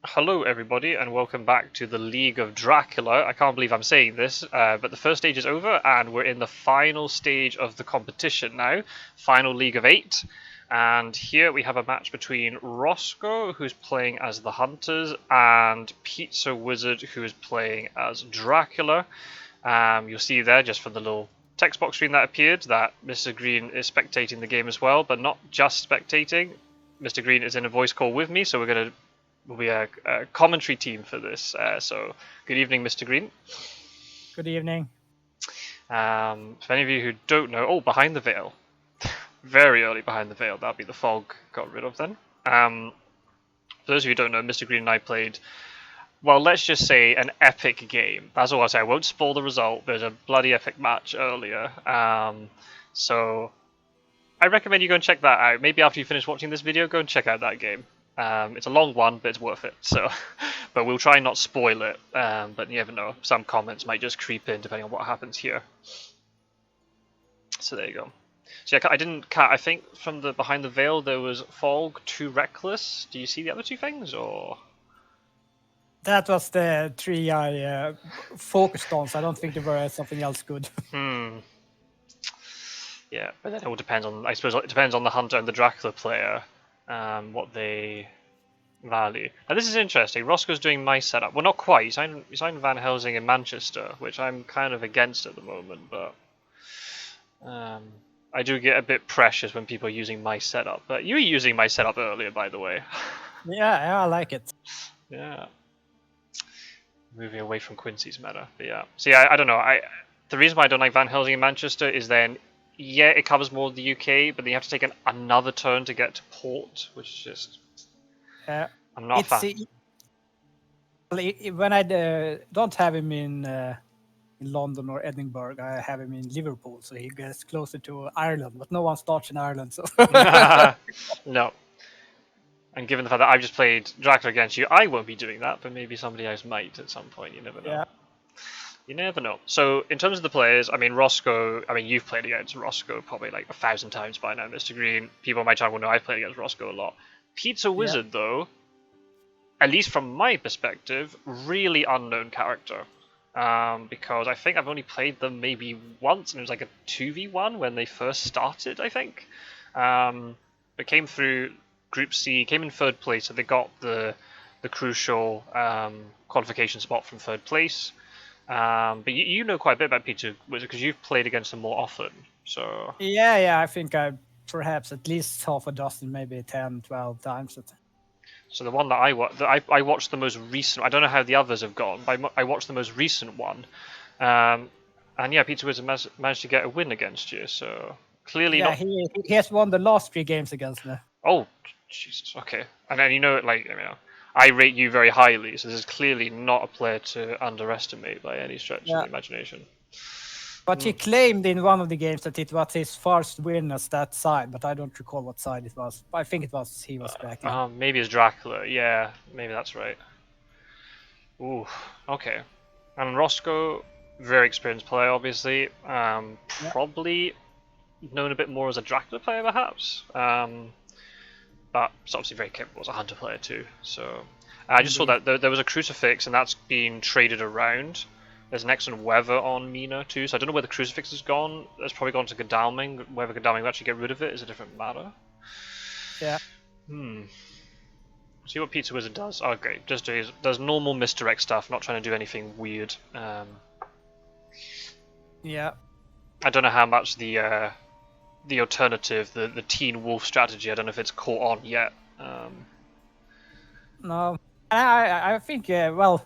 Hello everybody and welcome back to the League of Dracula. I can't believe I'm saying this, but the first stage is over and we're in the final stage of the competition now. Final League of 8. And here we have a match between Rossco, who's playing as the Hunters, and Pizzawizard, who is playing as Dracula. You'll see there, just from the little text box screen that appeared, that Mistergreen is spectating the game as well, but not just spectating. Mistergreen is in a voice call with me, so we'll be a commentary team for this. So, good evening, Mistergreen. Good evening. For any of you who don't know, behind the veil. Very early behind the veil. That'll be the fog got rid of then. For those of you who don't know, Mistergreen and I played, well, let's just say an epic game. That's all I'll say. I won't spoil the result. There's a bloody epic match earlier. So, I recommend you go and check that out. Maybe after you finish watching this video, go and check out that game. It's a long one, but it's worth it. So, but we'll try and not spoil it. But you never know. Some comments might just creep in depending on what happens here. So there you go. So yeah, I think from the behind the veil there was fog, too reckless. Do you see the other two things, or? That was the three I focused on, so I don't think there were something else good. Yeah, but then it all depends on. I suppose it depends on the hunter and the Dracula player. What they value. Now this is interesting. Roscoe's doing my setup. Well, not quite. He signed Van Helsing in Manchester, which I'm kind of against at the moment, but I do get a bit precious when people are using my setup. But you were using my setup earlier, by the way. Yeah, I like it. Yeah. Moving away from Quincy's meta, but yeah. See, I don't know. The reason why I don't like Van Helsing in Manchester is then, yeah, it covers more of the UK, but then you have to take another turn to get to port, which is just... I'm not a fan. When I don't have him in London or Edinburgh, I have him in Liverpool, so he gets closer to Ireland, but no one starts in Ireland, so... No. And given the fact that I've just played Dracula against you, I won't be doing that, but maybe somebody else might at some point, you never know. Yeah. You never know. So, in terms of the players, I mean, Rossco, you've played against Rossco probably like 1,000 times by now, Mistergreen. People on my channel will know I've played against Rossco a lot. Pizzawizard, though, at least from my perspective, really unknown character. Because I think I've only played them maybe once, and it was like a 2v1 when they first started, I think. But came through Group C, came in third place, so they got the crucial qualification spot from third place. But you know quite a bit about Pizzawizard because you've played against them more often. So Yeah, I think I perhaps at least half a dozen, maybe 10, 12 times. So the one that I watched the most recent. I don't know how the others have gone, but I watched the most recent one, and yeah, Pizzawizard managed to get a win against you. So clearly, yeah, he has won the last 3 games against me. Oh, Jesus. Okay, and then I rate you very highly, so this is clearly not a player to underestimate by any stretch of the imagination. But he claimed in one of the games that it was his first win as that side, but I don't recall what side it was. I think it was he was back in. Maybe it's Dracula. Yeah, maybe that's right. Ooh, okay. And Rossco, very experienced player, obviously. Probably known a bit more as a Dracula player, perhaps. But it's obviously very capable as a hunter player too. So I just saw that there was a crucifix, and that's been traded around. There's an excellent weather on Mina too, so I don't know where the crucifix has gone. It's probably gone to Godalming. Whether Godalming will actually get rid of it is a different matter. Yeah. See what Pizzawizard does. Oh, great. Just does normal misdirect stuff, not trying to do anything weird. Yeah. I don't know how much the alternative, the Teen Wolf strategy, I don't know if it's caught on yet. No. I think, well...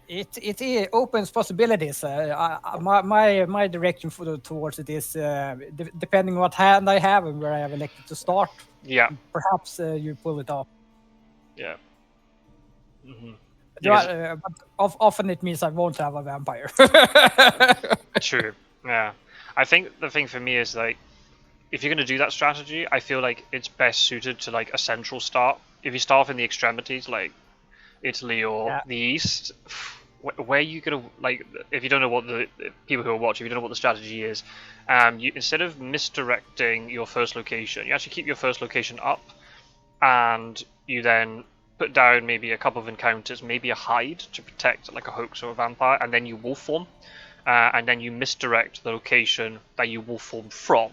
It opens possibilities. My direction towards it is depending what hand I have and where I have elected to start. Yeah. Perhaps you pull it off. Yeah. But often it means I won't have a vampire. True. Yeah. I think the thing for me is like, if you're going to do that strategy, I feel like it's best suited to like a central start. If you start off in the extremities, like Italy or the East, where you gonna, like, if you don't know what the people who are watching, if you don't know what the strategy is, you, instead of misdirecting your first location, you actually keep your first location up, and you then put down maybe a couple of encounters, maybe a hide to protect like a hoax or a vampire, and then you wolf form, and then you misdirect the location that you wolf form from.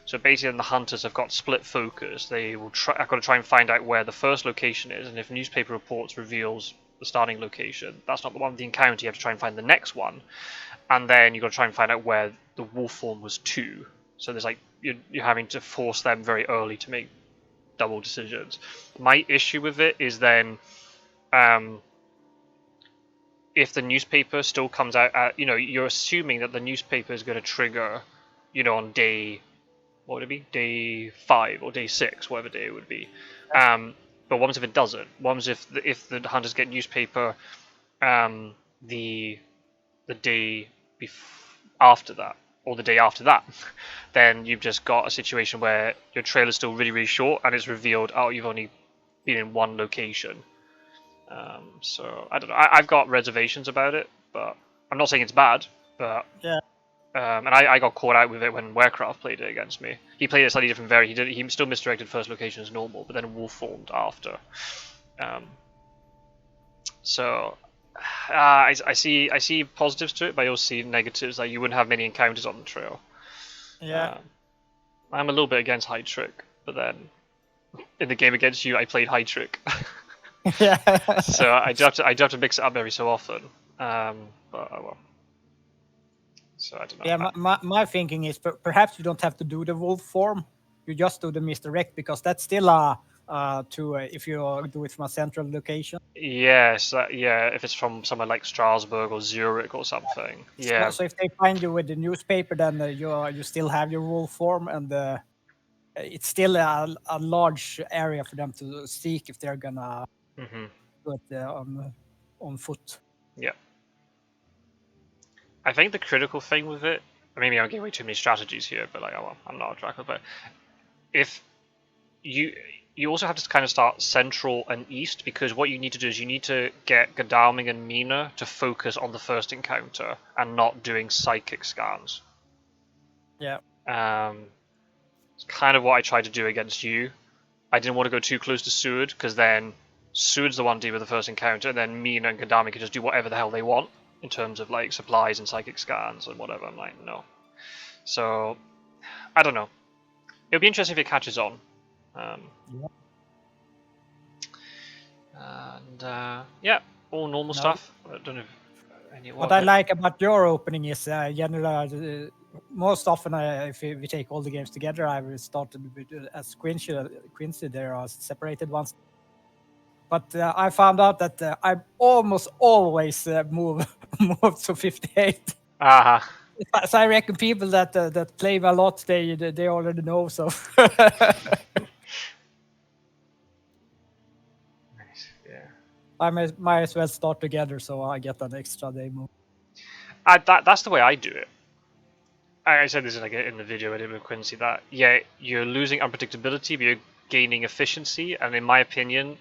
So basically, the hunters have got split focus. They will I've got to try and find out where the first location is, and if newspaper reports reveals the starting location, that's not the one with the encounter. You have to try and find the next one, and then you've got to try and find out where the wolf form was to. So there's like you're having to force them very early to make double decisions. My issue with it is then, if the newspaper still comes out at, you're assuming that the newspaper is going to trigger, on day, what would it be? Day 5 or day 6, whatever day it would be. But what happens if it doesn't? What happens if the hunters get newspaper, the day after that, or the day after that? Then you've just got a situation where your trail is still really, really short, and it's revealed, oh, you've only been in one location. So I don't know. I've got reservations about it, but I'm not saying it's bad. But yeah. And I got caught out with it when Werecraft played it against me. He played a slightly different variant. He still misdirected first location as normal, but then wolf formed after. So I see positives to it, but I also see negatives. Like you wouldn't have many encounters on the trail. Yeah. I'm a little bit against hide trick, but then in the game against you, I played hide trick. Yeah. So I do have to mix it up every so often. But well. So I don't know. Yeah, my thinking is perhaps you don't have to do the wolf form. You just do the misdirect, because that's still if you do it from a central location. Yes, if it's from somewhere like Strasbourg or Zurich or something. Yeah. So if they find you with the newspaper, then you still have your wolf form, and it's still a large area for them to seek if they're gonna do it on foot. Yeah. I think the critical thing with it, maybe I'm giving away too many strategies here, but like, I'm not a Dracula, but if you also have to kind of start central and east, because what you need to do is you need to get Godalming and Mina to focus on the first encounter and not doing psychic scans. Yeah. It's kind of what I tried to do against you. I didn't want to go too close to Seward, because then Seward's the one to deal with the first encounter, and then Mina and Godalming can just do whatever the hell they want in terms of like supplies and psychic scans and whatever. I'm like, no. So I don't know. It'll be interesting if it catches on. All normal stuff. I don't know if what I like about your opening is generally most often if we take all the games together, I've started with, as Quincy, there are separated ones. But I found out that I almost always move to 58. So I reckon people that play a lot, they already know. So nice, yeah. I might as well start together, so I get an extra day move. That's the way I do it. I said this in the video I did with Quincy, that you're losing unpredictability, but you're gaining efficiency. And in my opinion,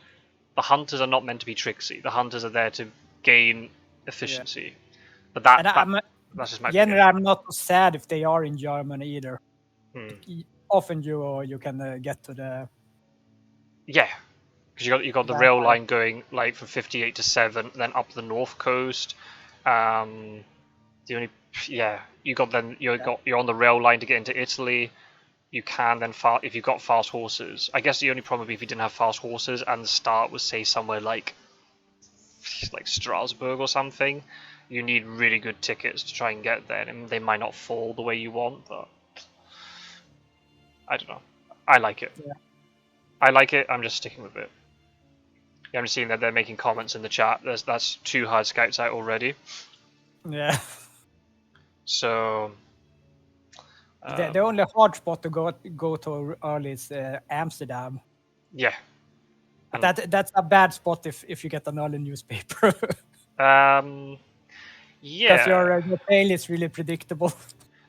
the hunters are not meant to be tricksy. The hunters are there to gain efficiency. But that's just my generally, I'm not sad if they are in German either. Often you can get to the... Yeah, because you got the rail line going like from 58 to 7, then up the north coast. You're on the rail line to get into Italy. You can then if you've got fast horses. I guess the only problem would be if you didn't have fast horses and the start was say somewhere like Strasbourg or something. You need really good tickets to try and get there, and they might not fall the way you want, but I don't know. I like it. Yeah. I like it. I'm just sticking with it. Yeah, I'm just seeing that they're making comments in the chat. That's 2 hard scouts out already. Yeah. So the only hard spot to go to early is Amsterdam. Yeah. That's a bad spot if you get an early newspaper. Yeah. Because your tail is really predictable.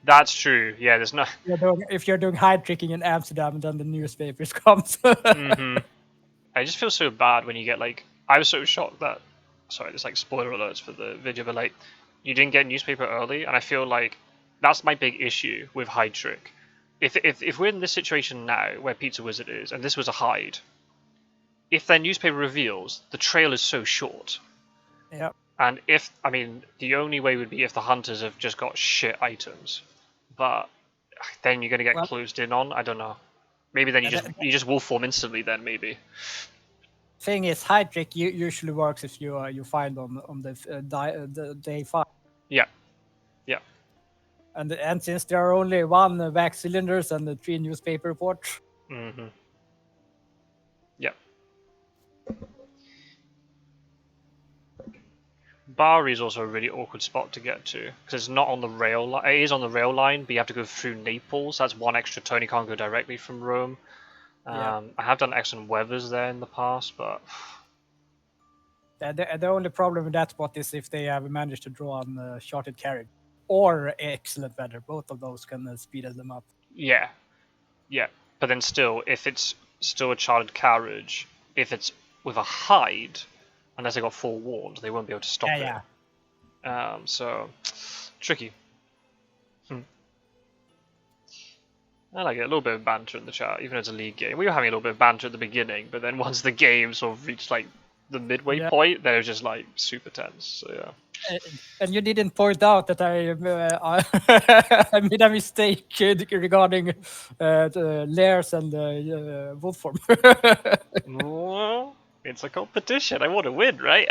That's true. Yeah, there's no. If you're doing hide tricking in Amsterdam, then the newspapers comes. I just feel so bad when you get like. I was so shocked that. Sorry, there's like spoiler alerts for the video, but like, you didn't get newspaper early, and I feel like that's my big issue with hide trick. If we're in this situation now where Pizzawizard is, and this was a hide, if their newspaper reveals, the trail is so short. Yeah. And if, I mean, the only way would be if the hunters have just got shit items. But then you're going to get closed in on. I don't know. Maybe then you just wolf form instantly then, maybe. Thing is, hide trick usually works if you find on the day 5. Yeah. Yeah. And since there are only 1 wax cylinders and 3 newspaper reports. Mm-hmm. Yeah. Bari is also a really awkward spot to get to because it's not on the rail line. It is on the rail line, but you have to go through Naples. That's 1 extra turn. You can't go directly from Rome. I have done excellent weathers there in the past, but The only problem with that spot is if they have managed to draw on charted carriage or excellent weather. Both of those can speed them up. yeah, yeah. But then still, if it's still a chartered carriage, if it's with a hide, unless they got forewarned, they won't be able to stop it. Yeah. So tricky. I like it. A little bit of banter in the chat, even though it's a league game. We were having a little bit of banter at the beginning, but then once the game sort of reached like the midway point, then it was just like super tense. So yeah. And you didn't point out that I made a mistake regarding the layers and wolf form. Well, it's a competition. I want to win, right?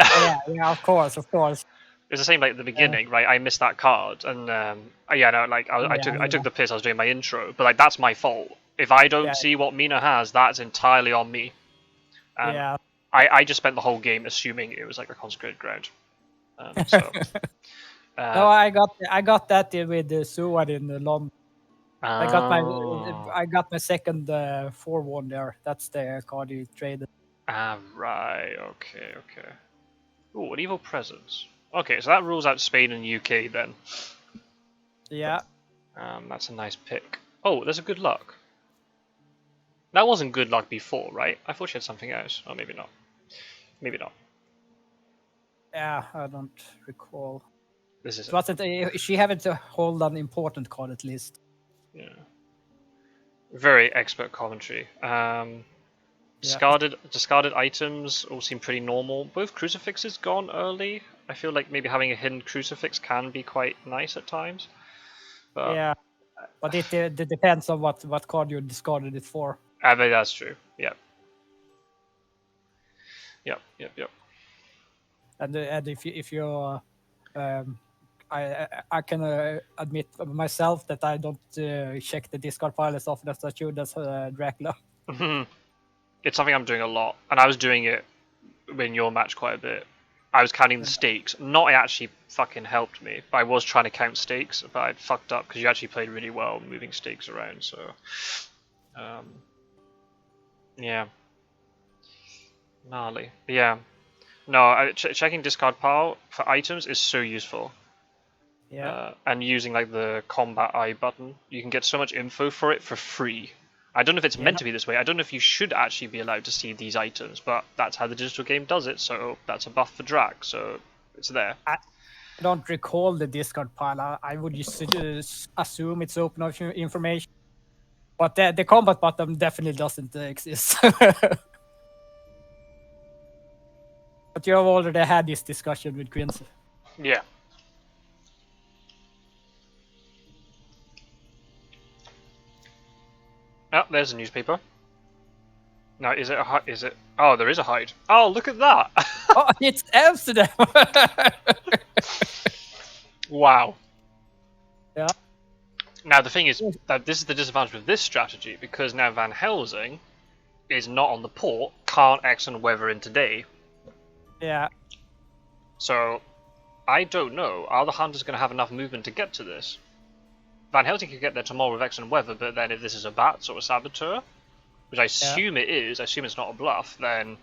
yeah, of course. It's the same like at the beginning, right? I missed that card, and I took the piss. I was doing my intro, but like that's my fault. If I don't see what Mina has, that's entirely on me. I just spent the whole game assuming it was like a consecrated ground. No, I got that with the Suad in London. I got my second forewarn there. That's the card you traded. Right. Okay. Ooh, an evil presence. Okay, so that rules out Spain and UK then. Yeah. That's a nice pick. Oh, there's a good luck. That wasn't good luck before, right? I thought she had something else. Oh, maybe not. Maybe not. Yeah, I don't recall. This is. It wasn't. She haven't hold an important card at least. Yeah. Very expert commentary. Discarded items all seem pretty normal. Both crucifixes gone early. I feel like maybe having a hidden crucifix can be quite nice at times. But, yeah, but it depends on what card you discarded it for. I mean, that's true. Yep. And if you I can admit myself that I don't check the discard pile as often as I should as Dracula. It's something I'm doing a lot, and I was doing it in your match quite a bit. I was counting the stakes. Not it actually fucking helped me, but I was trying to count stakes, but I fucked up because you actually played really well moving stakes around. So, yeah, gnarly. But yeah, no, checking discard pile for items is so useful. Yeah, and using like the combat eye button, you can get so much info for it for free. I don't know if it's meant to be this way. I don't know if you should actually be allowed to see these items, but that's how the digital game does it, so that's a buff for Drac, so it's there. I don't recall the discard pile. I would just assume it's open of information. But the combat button definitely doesn't exist. But you have already had this discussion with Quincy. Yeah. Oh, there's a newspaper. Now, is it a hide? Is it? Oh, there is a hide. Oh, look at that! Oh, it's Amsterdam! Wow. Yeah. Now, the thing is that this is the disadvantage with this strategy, because now Van Helsing is not on the port, can't excellent weather in today. Yeah. So, I don't know. Are the hunters going to have enough movement to get to this? Van Helsing could get there tomorrow with excellent weather, but then if this is a Bats or a Saboteur, which I assume it is, I assume it's not a bluff, then...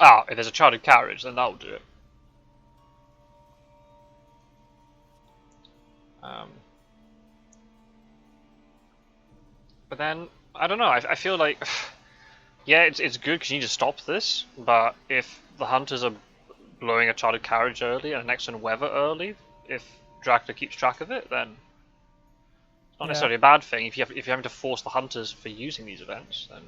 if there's a chartered carriage, then that'll do it. But then, I don't know, I feel like... yeah, it's good because you need to stop this, but if the hunters are blowing a chartered carriage early and an excellent weather early, if Dracula keeps track of it, then it's not necessarily a bad thing. If you're having to force the hunters for using these events, then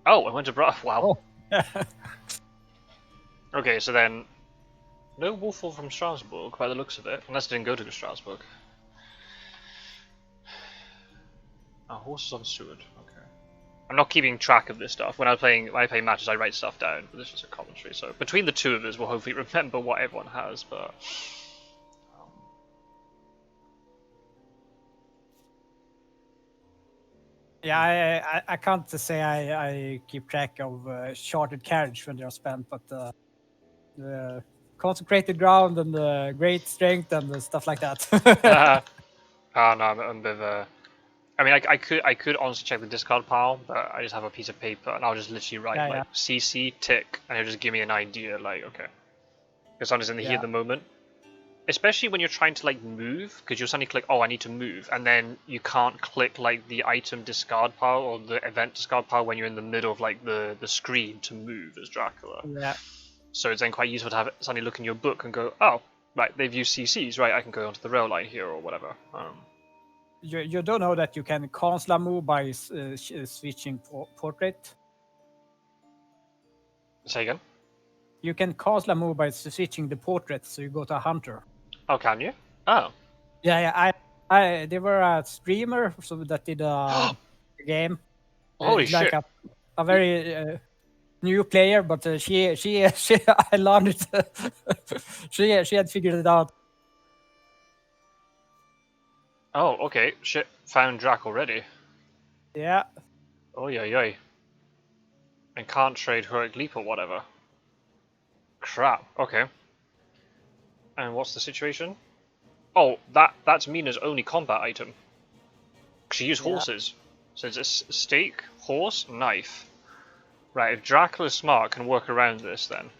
Oh, I went to wow. Oh. Okay, so then no Wolfwall from Strasbourg by the looks of it, unless it didn't go to Strasbourg. Horses on Seward. Okay. I'm not keeping track of this stuff. When I play matches, I write stuff down. But this was a commentary, so between the two of us, we'll hopefully remember what everyone has. But Yeah, I can't say I keep track of charted carriage when they're spent, but the consecrated ground and the great strength and stuff like that. no, I'm a bit of a. I mean, I could honestly check the discard pile, but I just have a piece of paper and I'll just literally write like CC tick, and it'll just give me an idea. Like, okay, because something's in the heat at the moment. Especially when you're trying to like move, because you'll suddenly click, oh, I need to move, and then you can't click like the item discard pile or the event discard pile when you're in the middle of like the screen to move as Dracula. Yeah. So it's then quite useful to have it suddenly look in your book and go, oh, right, they've used CCs, right? I can go onto the rail line here or whatever. You don't know that you can cancel a move by switching portrait? Say again? You can cancel a move by switching the portrait, so you go to a hunter. Oh, can you? Oh. Yeah, they were a streamer so that did a game. Holy like shit! A very new player, but she I learned it. she had figured it out. Oh, okay. Shit, found Drac already. Yeah. Oh yeah. And can't trade heroic leap or whatever. Crap. Okay. And what's the situation? Oh, that's Mina's only combat item. She used horses. So it's a stake, horse, knife. Right, if Dracula's smart, can work around this then.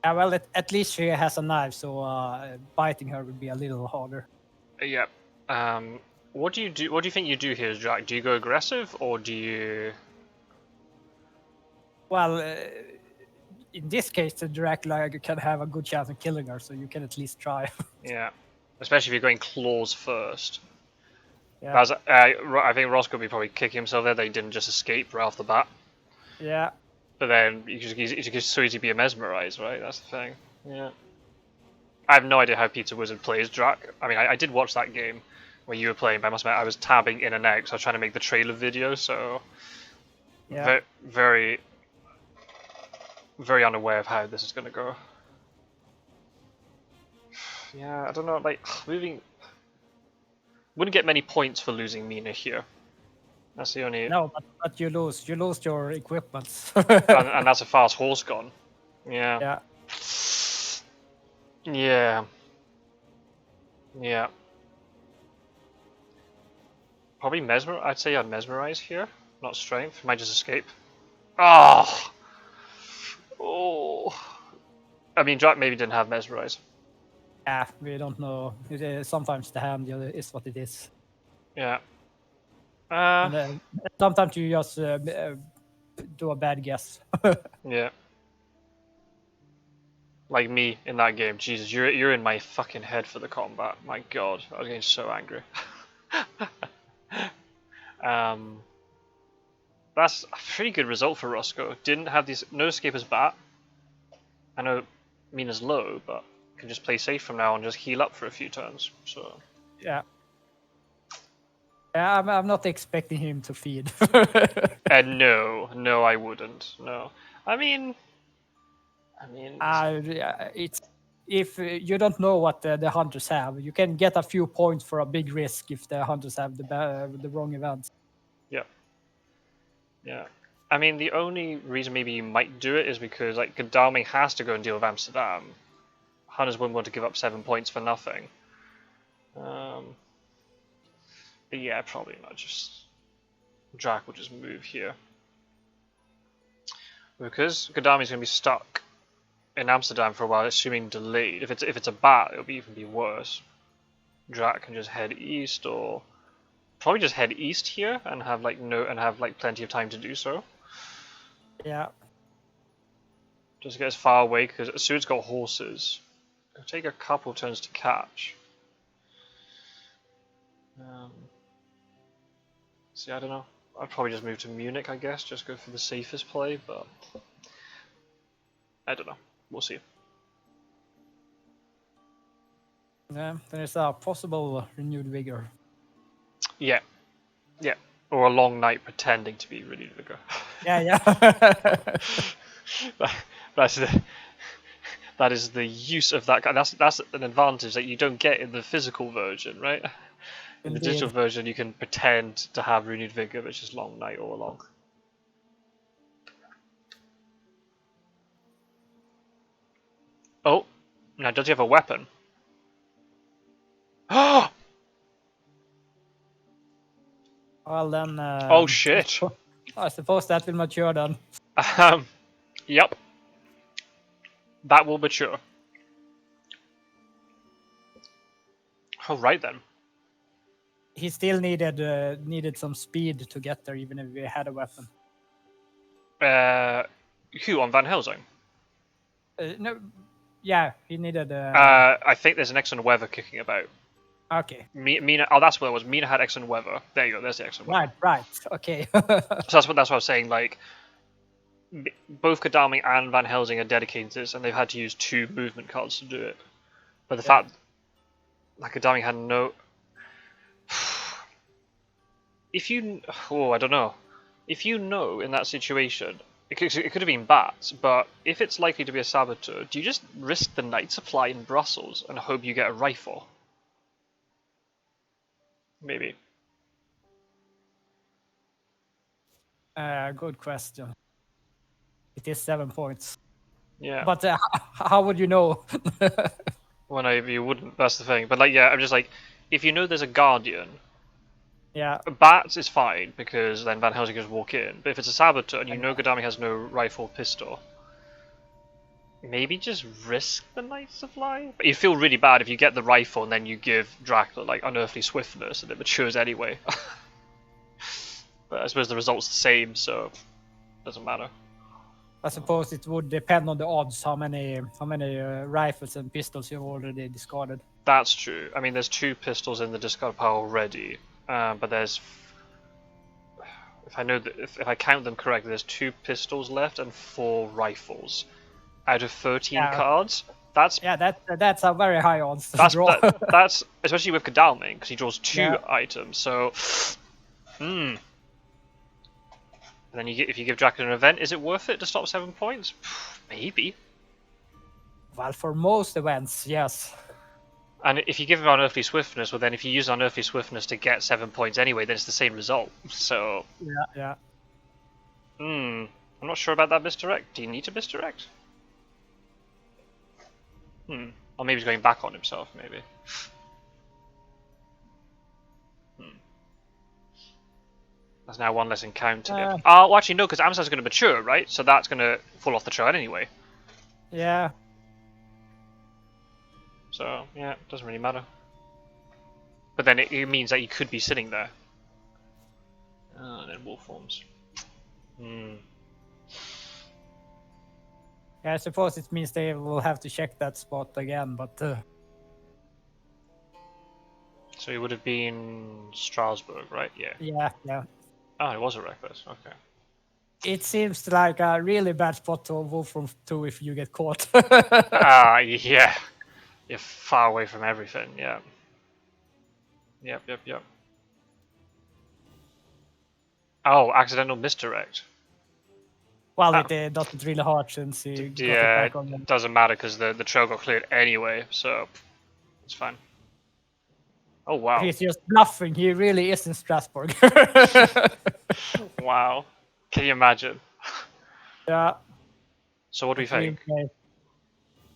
Yeah, well, at least she has a knife, so biting her would be a little harder. Yep. What do you do? What do you think you do here, Drac? Do you go aggressive or do you? Well, in this case, the Dracula can have a good chance of killing her, so you can at least try. Yeah, especially if you're going claws first. Yeah. I think Rossco would probably kick himself there. They didn't just escape right off the bat. Yeah. But then you could so easily be mesmerized, right? That's the thing. Yeah. I have no idea how Pizzawizard plays Drac. I mean, I did watch that game when you were playing, but I must admit I was tabbing in and out, so I was trying to make the trailer video, so yeah. very, very unaware of how this is going to go. Yeah, I don't know, like, moving... Wouldn't get many points for losing Mina here. That's the only... No, but you lose your equipment. and that's a fast horse gone. Yeah. Yeah. Yeah. Yeah. Probably I'd say I'd mesmerize here, not strength. Might just escape. Oh. Oh. I mean, Drac maybe didn't have mesmerize. Yeah, we don't know. Sometimes the hand is what it is. Yeah. And, sometimes you just do a bad guess. Yeah. Like me in that game. Jesus, you're in my fucking head for the combat. My god, I was getting so angry. That's a pretty good result for Rossco. Didn't have these no escape as bat. I know Mina's low, but can just play safe from now and just heal up for a few turns. So yeah. Yeah, I'm not expecting him to feed. No, I wouldn't. No, I mean, it's if you don't know what the hunters have, you can get a few points for a big risk if the hunters have the wrong events. Yeah. Yeah. I mean, the only reason maybe you might do it is because like Godalming has to go and deal with Amsterdam. Hunters wouldn't want to give up 7 points for nothing. But yeah, probably not. Just Drac will just move here because Godalming's going to be stuck in Amsterdam for a while, assuming delayed. If it's a bat, it'll even be worse. Drac can just head east, or probably just head east here and have plenty of time to do so. Yeah. Just get as far away because Seward's got horses. It'll take a couple turns to catch. See, I don't know. I'd probably just move to Munich, I guess, just go for the safest play, but I don't know. We'll see. Yeah, there's a possible renewed vigor. Yeah. Yeah. Or a long night pretending to be renewed vigor. Yeah. That is the use of that. That's an advantage that you don't get in the physical version, right? In the digital version, you can pretend to have renewed vigor, which is long night all along. Oh, now does he have a weapon? Oh! Well then. Oh shit! I suppose that will mature then. Yep. That will mature. All right then. He still needed some speed to get there, even if he had a weapon. Who on Van Helsing? No, yeah, he needed. I think there's an excellent weather kicking about. Okay. Mina. Oh, that's what it was. Mina had excellent weather. There you go. There's the excellent weather. Right. Okay. So that's what I was saying. Like, both Godalming and Van Helsing are dedicated to this, and they've had to use 2 movement cards to do it. But the fact that Godalming had no. I don't know. If you know in that situation, it could have been bats, but if it's likely to be a saboteur, do you just risk the night supply in Brussels and hope you get a rifle? Maybe. Good question. It is 7 points. Yeah. But how would you know? Well, no, you wouldn't. That's the thing. But like, yeah, I'm just like, if you know there's a guardian, yeah, bats is fine because then Van Helsing can just walk in. But if it's a saboteur and you know Godalming has no rifle, pistol, maybe just risk the night supply. But you feel really bad if you get the rifle and then you give Dracula like unearthly swiftness and it matures anyway. But I suppose the result's the same, so it doesn't matter. I suppose it would depend on the odds how many rifles and pistols you've already discarded. That's true. I mean, there's 2 pistols in the discard pile already, but there's, if I count them correctly, there's 2 pistols left and 4 rifles out of 13 cards. That's a very high odds to draw. That's especially with Godalming because he draws 2 items. So, And then if you give Dracula an event, is it worth it to stop 7 points? Maybe. Well, for most events, yes. And if you give him Unearthly Swiftness, well then if you use Unearthly Swiftness to get 7 points anyway, then it's the same result. So... Yeah. I'm not sure about that misdirect. Do you need to misdirect? Or maybe he's going back on himself, maybe. That's now 1 less encounter. Oh, well, actually no, because Amsterdam's going to mature, right? So that's going to fall off the chart anyway. Yeah. So, yeah, it doesn't really matter. But then it means that you could be sitting there. And then wolf forms. Yeah, I suppose it means they will have to check that spot again, but... So it would have been Strasbourg, right? Yeah. Yeah. Oh, it was a reckless. Okay. It seems like a really bad spot to wolf from 2 if you get caught. Yeah. You're far away from everything, yeah. Yep. Oh, accidental misdirect. Well, it doesn't really hurt since he got it back on them. It doesn't matter because the trail got cleared anyway, so it's fine. Oh, wow. He's just bluffing. He really is in Strasbourg. Wow. Can you imagine? Yeah. So what do we think?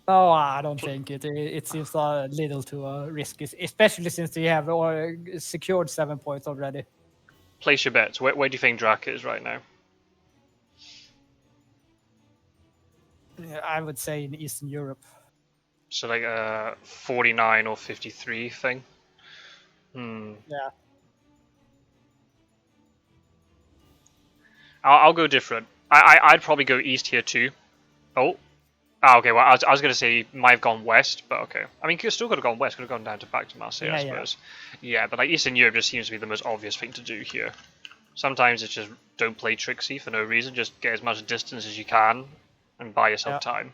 No, I don't think it. It seems a little too risky, especially since they have secured 7 points already. Place your bets. Where do you think Drac is right now? I would say in Eastern Europe. So like a 49 or 53 thing? Yeah. I'll go different. I'd probably go east here too. Oh. Okay, well, I was going to say might have gone west, but okay. I mean, still could have gone west, could have gone down back to Marseille, I suppose. Yeah, but like Eastern Europe just seems to be the most obvious thing to do here. Sometimes it's just don't play tricksy for no reason. Just get as much distance as you can and buy yourself time.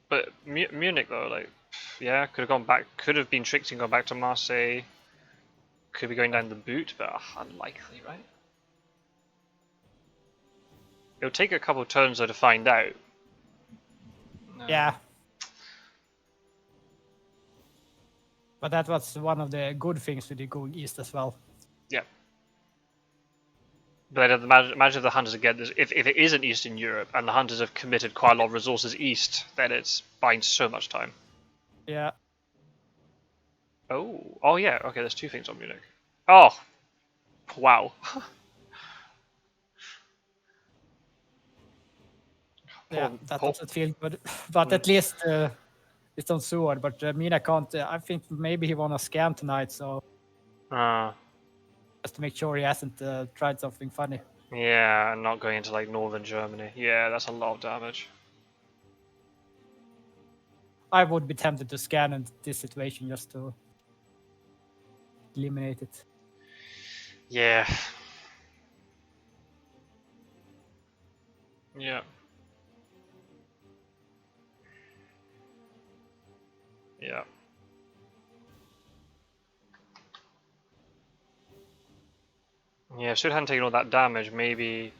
But Munich though, like, yeah, could have gone back. Could have been tricksy and gone back to Marseille. Could be going down the boot, but unlikely, right? It'll take a couple of turns though to find out. Yeah. But that was one of the good things with the going east as well. Yeah. But imagine if the hunters again, if it isn't Eastern Europe and the hunters have committed quite a lot of resources east, then it's buying so much time. Yeah. Oh yeah. Okay, there's two things on Munich. Oh, wow. Yeah, that doesn't feel good. But at least it's on sword. But Mina can't. I think maybe he won a scam tonight, so just to make sure he hasn't tried something funny. Yeah, and not going into like northern Germany. Yeah, that's a lot of damage. I would be tempted to scan in this situation just to eliminate it. Yeah. Yeah. Yeah. Yeah, if Sud hadn't taken all that damage, maybe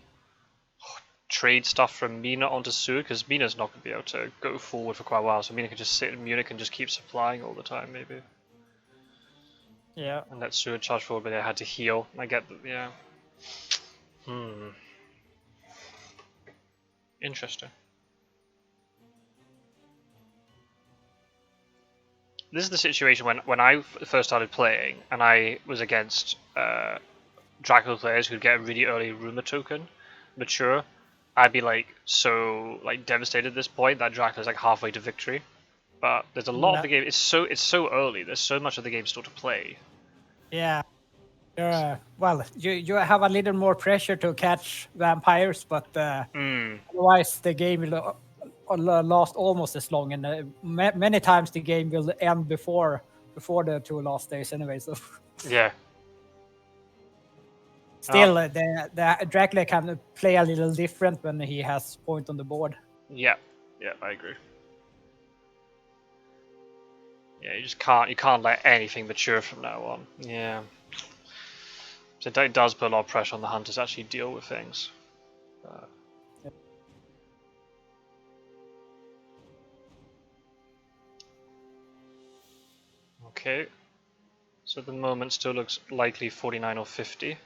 trade stuff from Mina onto Sud, because Mina's not going to be able to go forward for quite a while, so Mina can just sit in Munich and just keep supplying all the time, maybe. Yeah. And let Sud charge forward, but they had to heal. I get that, yeah. Interesting. This is the situation when I first started playing, and I was against Dracula players who'd get a really early rumor token mature. I'd be like so like devastated at this point that Dracula's like halfway to victory. But there's a lot of the game. It's so early. There's so much of the game still to play. Yeah. Well, you have a little more pressure to catch vampires, but otherwise the game will last almost as long, and many times the game will end before the 2 last days anyway. So yeah. Still, the Dracula can play a little different when he has point on the board. Yeah, I agree. Yeah, you can't let anything mature from now on. Yeah. So it does put a lot of pressure on the hunters to actually deal with things. Okay. So at the moment still looks likely 49 or 50.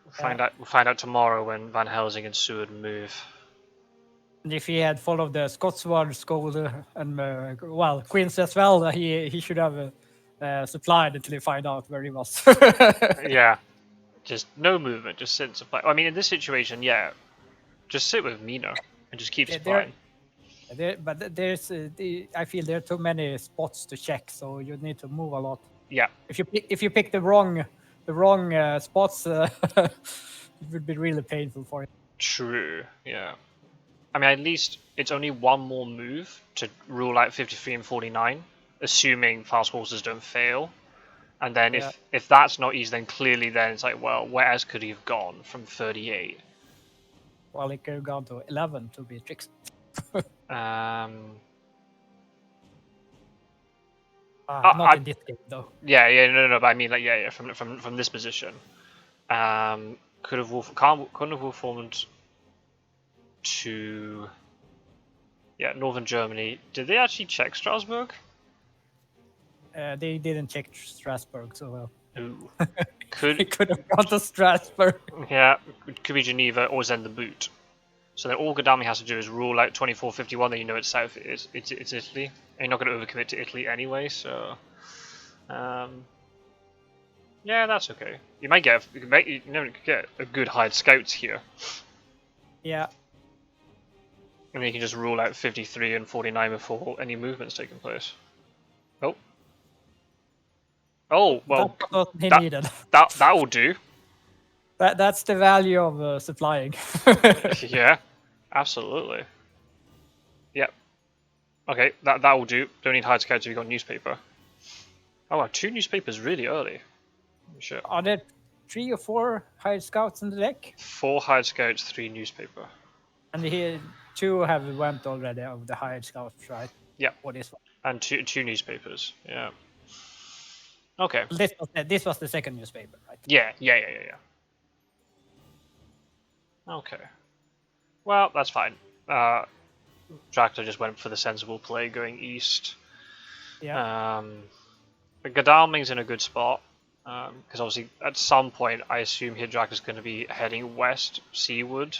We'll find out tomorrow when Van Helsing and Seward move. And if he had followed the Scots-word school and well, Queens as well, he should have supplied until he find out where he was. Yeah, just no movement, just sit and supply. I mean, in this situation, yeah, just sit with Mina and just keep supplying. But there's, I feel there are too many spots to check, so you need to move a lot. Yeah. If you pick the wrong spots, it would be really painful for you. True. Yeah. I mean, at least it's only one more move to rule out 53 and 49, assuming fast horses don't fail. And then if that's not easy, then clearly then it's like, well, where else could he have gone from 38? Well, he could have gone to 11 to be tricksy. Not in this game, though. Yeah, no, but I mean, like, yeah, from this position, couldn't have Wolf formed to northern Germany. Did they actually check Strasbourg? They didn't check Strasbourg so well. Ooh. They could have gone to Strasbourg. Yeah, could be Geneva or Zen the Boot. So then all Gadami has to do is rule out 2451, then you know it's south, it's Italy. And you're not going to overcommit to Italy anyway, so... yeah, that's okay. You might get a good hide scouts here. Yeah. And then you can just rule out 53 and 49 before any movement's taking place. Oh. Oh, well, that will do. That's the value of supplying. Yeah, absolutely. Yep. Okay, that will do. Don't need hide scouts if you've got newspaper. Oh wow, 2 newspapers really early. Shit. Are there 3 or 4 hired scouts in the deck? 4 hide scouts, 3 newspaper. And here 2 have went already of the hired scouts, right? Yeah. For this one. And two newspapers. Yeah. Okay. This was the second newspaper, right? Yeah. Okay. Well, that's fine. Dracula just went for the sensible play going east. Yeah. But Godalming's in a good spot. Because obviously at some point I assume here Dracula's going to be heading west seaward.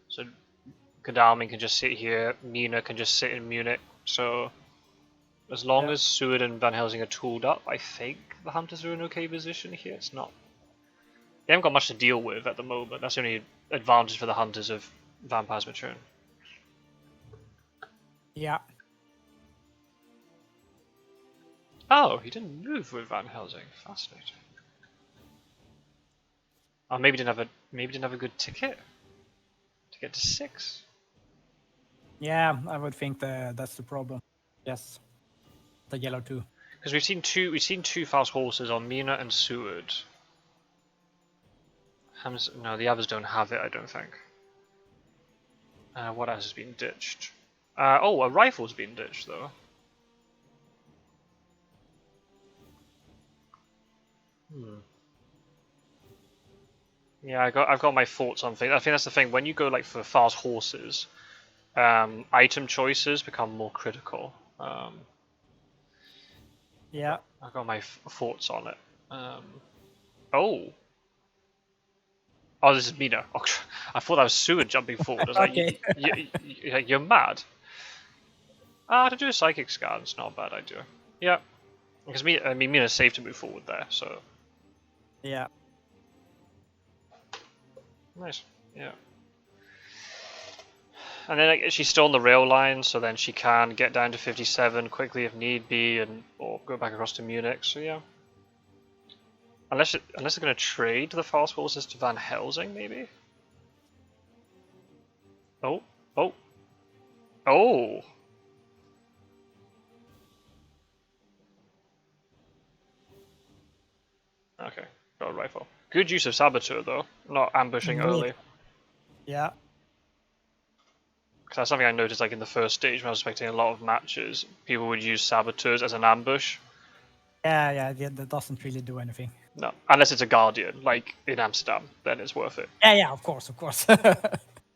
So Godalming can just sit here, Mina can just sit in Munich. So as long as Seward and Van Helsing are tooled up, I think the Hunters are in okay position here. It's not... They haven't got much to deal with at the moment. That's the only advantage for the Hunters of Vampires Maturn. Yeah. Oh, he didn't move with Van Helsing. Fascinating. Oh, maybe didn't have a good ticket to get to 6. Yeah, I would think that's the problem. Yes. The yellow 2. Because we've seen two fast horses on Mina and Seward. No, the others don't have it, I don't think. What else has been ditched? Oh, a rifle's been ditched though. Yeah, I've got my thoughts on things. I think that's the thing. When you go like for fast horses, item choices become more critical. Yeah. I've got my thoughts on it. Oh, this is Mina. Oh, I thought that was Seward jumping forward. I was Okay. like, you're mad. To do a psychic scan is not a bad idea. Yeah, because Mina's safe to move forward there. So Yeah. nice. Yeah. And then like, she's still on the rail line, so then she can get down to 57 quickly if need be, or go back across to Munich. So yeah. Unless they're going to trade the fast horses to Van Helsing, maybe. Oh. Okay, got a rifle. Good use of Saboteur though, not ambushing early. Yeah. Because that's something I noticed like in the first stage when I was expecting a lot of matches, people would use Saboteurs as an ambush. Yeah, that doesn't really do anything. No, unless it's a Guardian, like in Amsterdam, then it's worth it. Yeah, of course.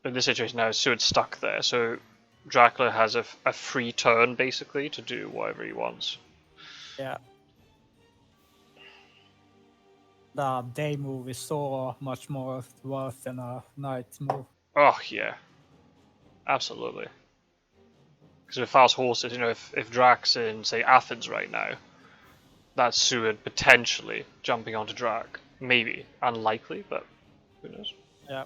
In this situation now, Seward's stuck there, so Dracula has a free turn basically to do whatever he wants. Yeah. The day move is so much more worth than a night move. Oh yeah, absolutely. Because with fast horses, if Drac's in say Athens right now, that's Seward potentially jumping onto Drac. Maybe unlikely, but who knows? Yeah.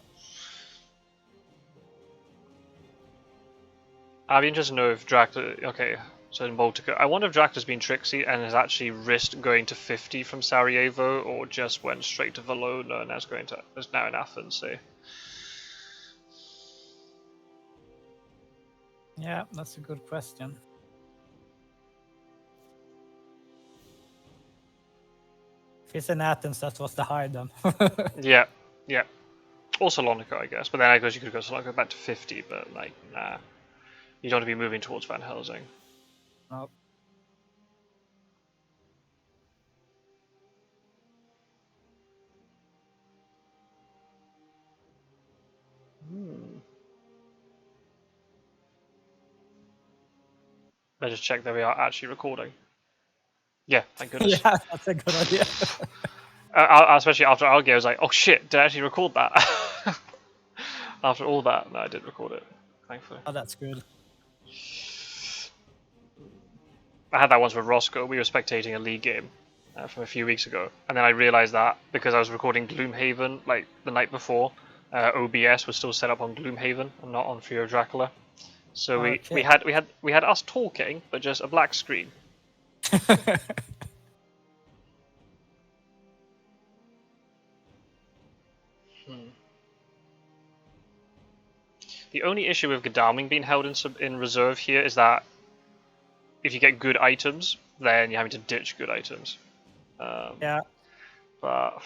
I'd be interested to know if Dracula. Okay, so in Baltica, I wonder if Dracula's been tricksy and has actually risked going to 50 from Sarajevo, or just went straight to Valona and is now in Athens. Say. Yeah, that's a good question. If it's in Athens, that was the high then. Yeah. Or Salonika, I guess. But then I guess you could go Salonika back to 50, but like, nah. You don't want to be moving towards Van Helsing. Nope. Let's just check that we are actually recording. Yeah, thank goodness. Yeah, that's a good idea. Especially after Algae, I was like, oh shit, did I actually record that? After all that, no, I did record it, thankfully. Oh, that's good. I had that once with Rossco. We were spectating a league game from a few weeks ago, and then I realized that because I was recording Gloomhaven like the night before, OBS was still set up on Gloomhaven and not on Fear of Dracula. So we had us talking, but just a black screen. The only issue with Godalming being held in reserve here is that if you get good items, then you're having to ditch good items. Yeah. But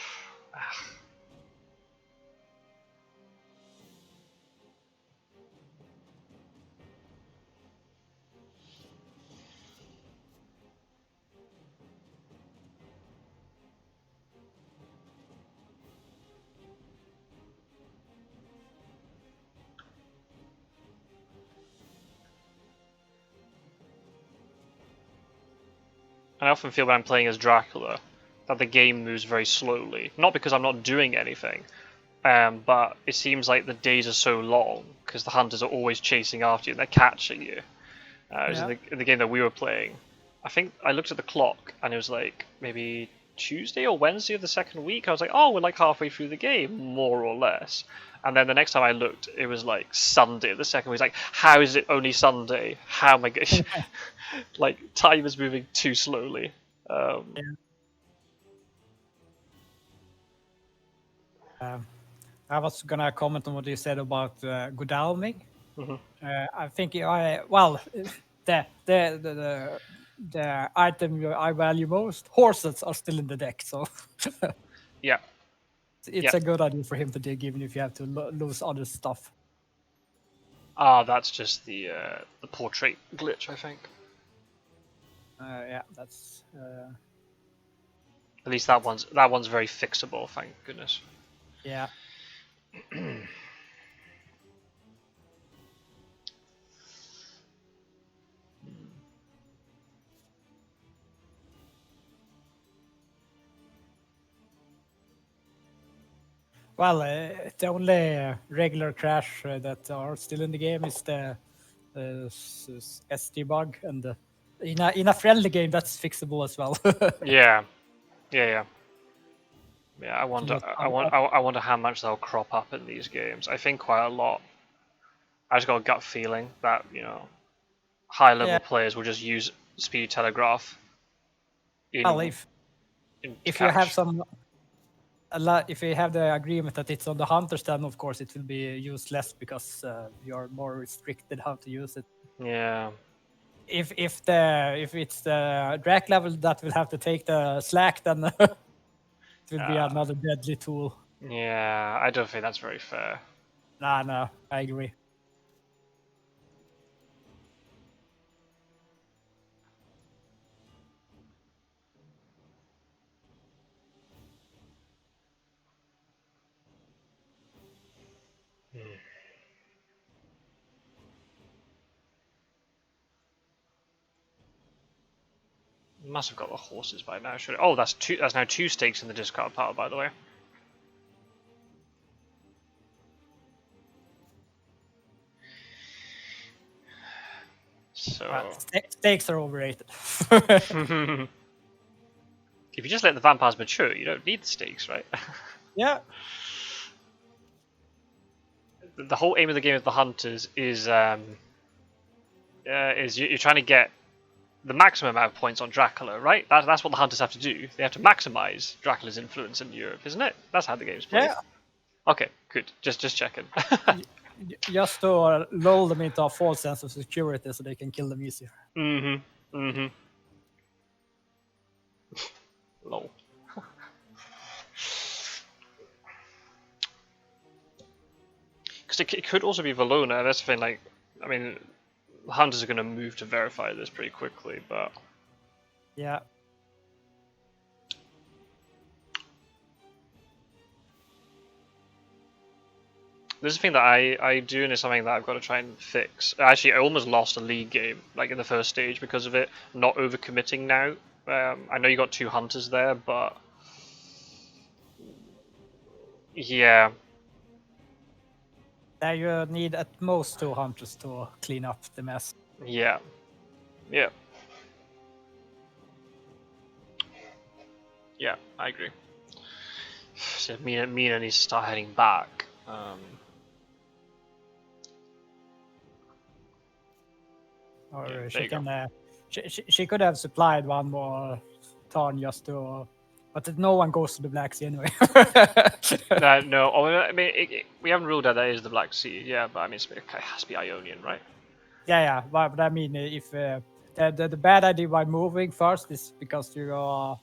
I often feel when I'm playing as Dracula that the game moves very slowly. Not because I'm not doing anything, but it seems like the days are so long because the hunters are always chasing after you and they're catching you. In the game that we were playing, I think I looked at the clock and it was like maybe Tuesday or Wednesday of the second week. I was like, oh, we're like halfway through the game, more or less. And then the next time I looked, it was like Sunday of the second week. Like, how is it only Sunday? How am I going? Like, time is moving too slowly. I was gonna comment on what you said about Godalming. Mm-hmm. I think the item I value most, horses, are still in the deck, so Yeah. It's a good idea for him to dig, even if you have to lose other stuff. Ah, that's just the portrait glitch, I think. Yeah, that's. At least that one's very fixable, thank goodness. Yeah. Well, the only regular crash that are still in the game is the SD bug, and in a friendly game that's fixable as well. Yeah. I wonder how much they'll crop up in these games. I think quite a lot. I just got a gut feeling that high level players will just use speed telegraph. Well, if you have if you have the agreement that it's on the hunters, then of course it will be used less because you're more restricted how to use it. Yeah. If it's the Drac level that will have to take the slack, then it will be another deadly tool. Yeah, I don't think that's very fair. No, I agree. Must have got the horses by now, should it? Oh, that's now two stakes in the discard pile, by the way. So stakes are overrated. If you just let the vampires mature, you don't need the stakes, right? Yeah. The whole aim of the game of the hunters is you're trying to get the maximum amount of points on Dracula, right? That's what the hunters have to do. They have to maximize Dracula's influence in Europe, isn't it? That's how the game's played. Yeah. Okay, good. Just checking. Just to lull them into a false sense of security so they can kill them easier. Lol. Because it could also be Valona. That's the thing. Like, I mean, the hunters are going to move to verify this pretty quickly, but yeah. This is the thing that I do, and it's something that I've got to try and fix. Actually, I almost lost a league game, like in the first stage, because of it. Not overcommitting now. I know you got two hunters there, but yeah. There you need at most two hunters to clean up the mess. Yeah. Yeah. Yeah, I agree. So Mina needs to start heading back. Or yeah, she could have supplied one more turn just to, but no one goes to the Black Sea anyway. No. I mean, we haven't ruled out that is the Black Sea. Yeah, but I mean, it has to be Ionian, right? Yeah. But I mean, if the The bad idea by moving first is because you are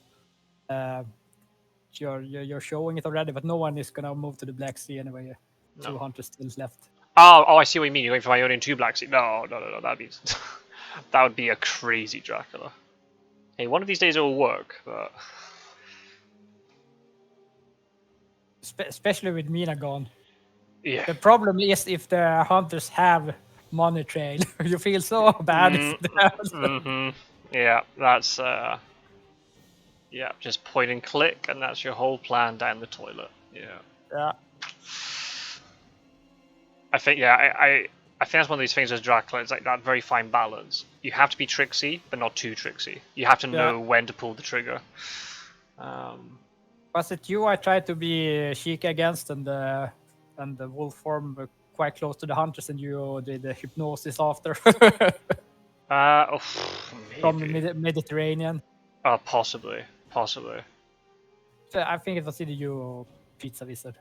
you're showing it already, but no one is gonna move to the Black Sea anyway. No. 2 hunters still left. Oh, I see what you mean. You're going for Ionian 2 Black Sea. No. That'd be that would be a crazy Dracula. Hey, one of these days it will work, but Especially with Mina gone. yeah. The problem is if the hunters have money trail, you feel so bad. Yeah, that's yeah, just point and click, and that's your whole plan down the toilet. Yeah. I think I think that's one of these things with Dracula. It's like that very fine balance. You have to be tricksy, but not too tricksy. You have to know when to pull the trigger. Was it you I tried to be chic against, and the wolf form were quite close to the hunters, and you did the hypnosis after? From the Mediterranean. Possibly. So I think it was either you or Pizzawizard.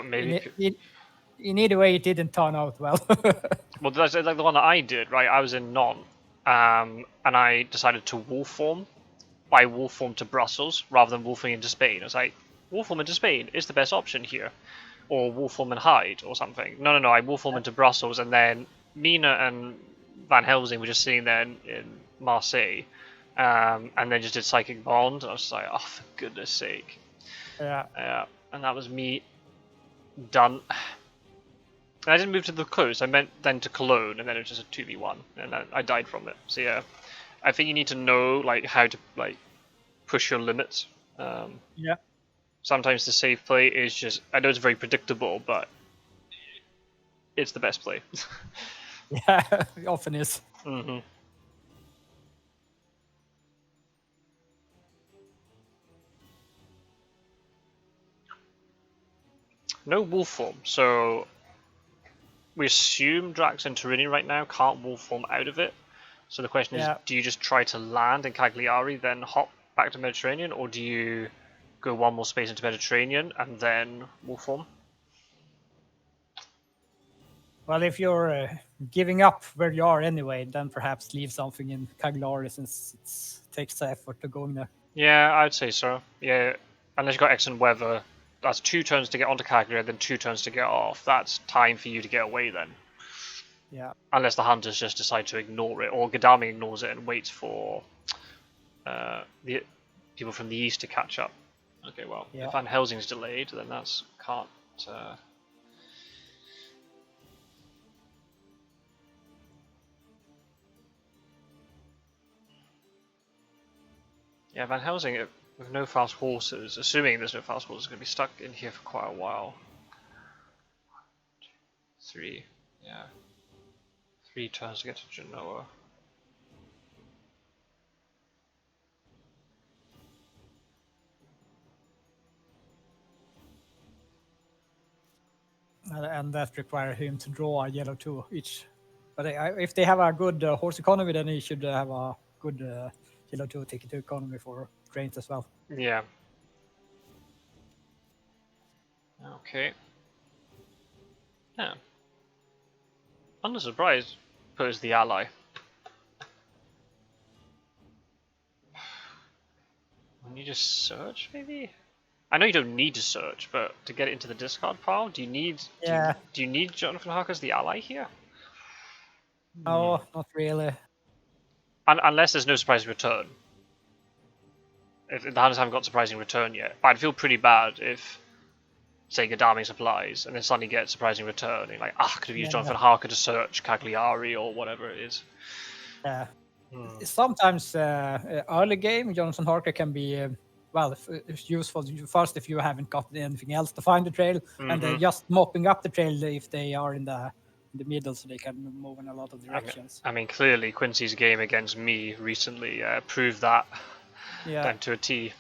Maybe. In either way, it didn't turn out well. Well, that's like the one that I did, right? I was in Non, and I decided to wolf form. By wolf form to Brussels rather than wolfing into Spain. I was like, wolf form into Spain is the best option here, or wolf form and hide or something. No. I wolf form into Brussels, and then Mina and Van Helsing were just sitting there in Marseille, and then just did psychic bond. I was just like, oh, for goodness sake. Yeah, and that was me done. And I didn't move to the coast. I meant then to Cologne, and then it was just a 2v1, and then I died from it. So yeah. I think you need to know like how to like push your limits. Sometimes the safe play is just, I know it's very predictable, but it's the best play. Yeah, it often is. No wolf form, so we assume Drax and Turini right now can't wolf form out of it. So the question is, do you just try to land in Cagliari, then hop back to Mediterranean, or do you go one more space into Mediterranean and then wolf form? Well, if you're giving up where you are anyway, then perhaps leave something in Cagliari, since it takes the effort to go in there. Yeah, I'd say so. Yeah, unless you've got excellent weather, that's 2 turns to get onto Cagliari, then 2 turns to get off. That's time for you to get away then. Yeah. Unless the hunters just decide to ignore it, or Gadami ignores it and waits for the people from the east to catch up. Okay, well, if Van Helsing's delayed, then that's can't. Yeah, Van Helsing with no fast horses, assuming there's no fast horses, is going to be stuck in here for quite a while. 3, yeah. 3 turns to get to Genoa. And that requires him to draw a yellow 2 each. But if they have a good horse economy, then he should have a good yellow 2 ticket to economy for trains as well. Yeah. Okay. Yeah. Under surprise, pose the ally. When you just search, maybe? I know you don't need to search, but to get it into the discard pile, do you need do you need Jonathan Harker as the ally here? No, not really. Unless there's no surprising return. If the hunters haven't got surprising return yet. But I'd feel pretty bad if, say, Gadami supplies, and then suddenly get surprising return, and you're like, could have used Jonathan Harker to search Cagliari or whatever it is. Yeah. Sometimes early game, Jonathan Harker can be it's useful first if you haven't got anything else to find the trail, and just mopping up the trail if they are in the middle, so they can move in a lot of directions. I mean, clearly Quincy's game against me recently proved that down to a T.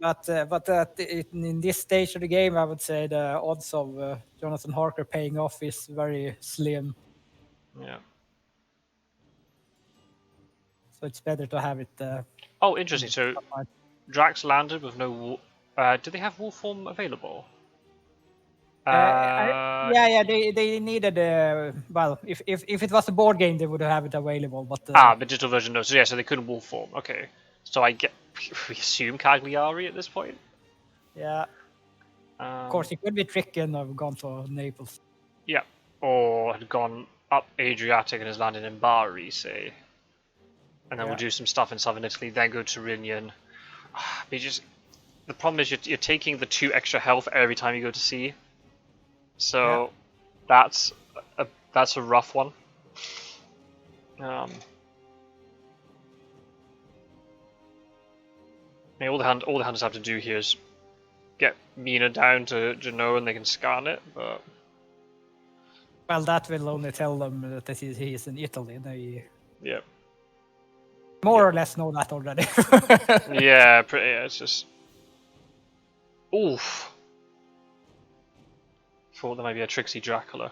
But in this stage of the game, I would say the odds of Jonathan Harker paying off is very slim. Yeah. So it's better to have it. Oh, interesting. So Drax landed with no. Do they have wolf form available? Yeah, they needed. Well, if it was a board game, they would have it available. But the digital version, no. So yeah, so they couldn't wolf form. Okay, so we assume Cagliari at this point. yeah, of course, it could be tricky and have gone for Naples. Yeah, or had gone up Adriatic and has landed in Bari, say, and then we'll do some stuff in southern Italy, then go to Rignan. But the problem is you're taking the 2 extra health every time you go to sea, so that's a rough one. I mean, all the hunters have to do here is get Mina down to Genoa and they can scan it, but... Well, that will only tell them that he is in Italy. They more or less know that already. Yeah, pretty. Yeah, it's just... Oof. Thought there might be a tricksy Dracula.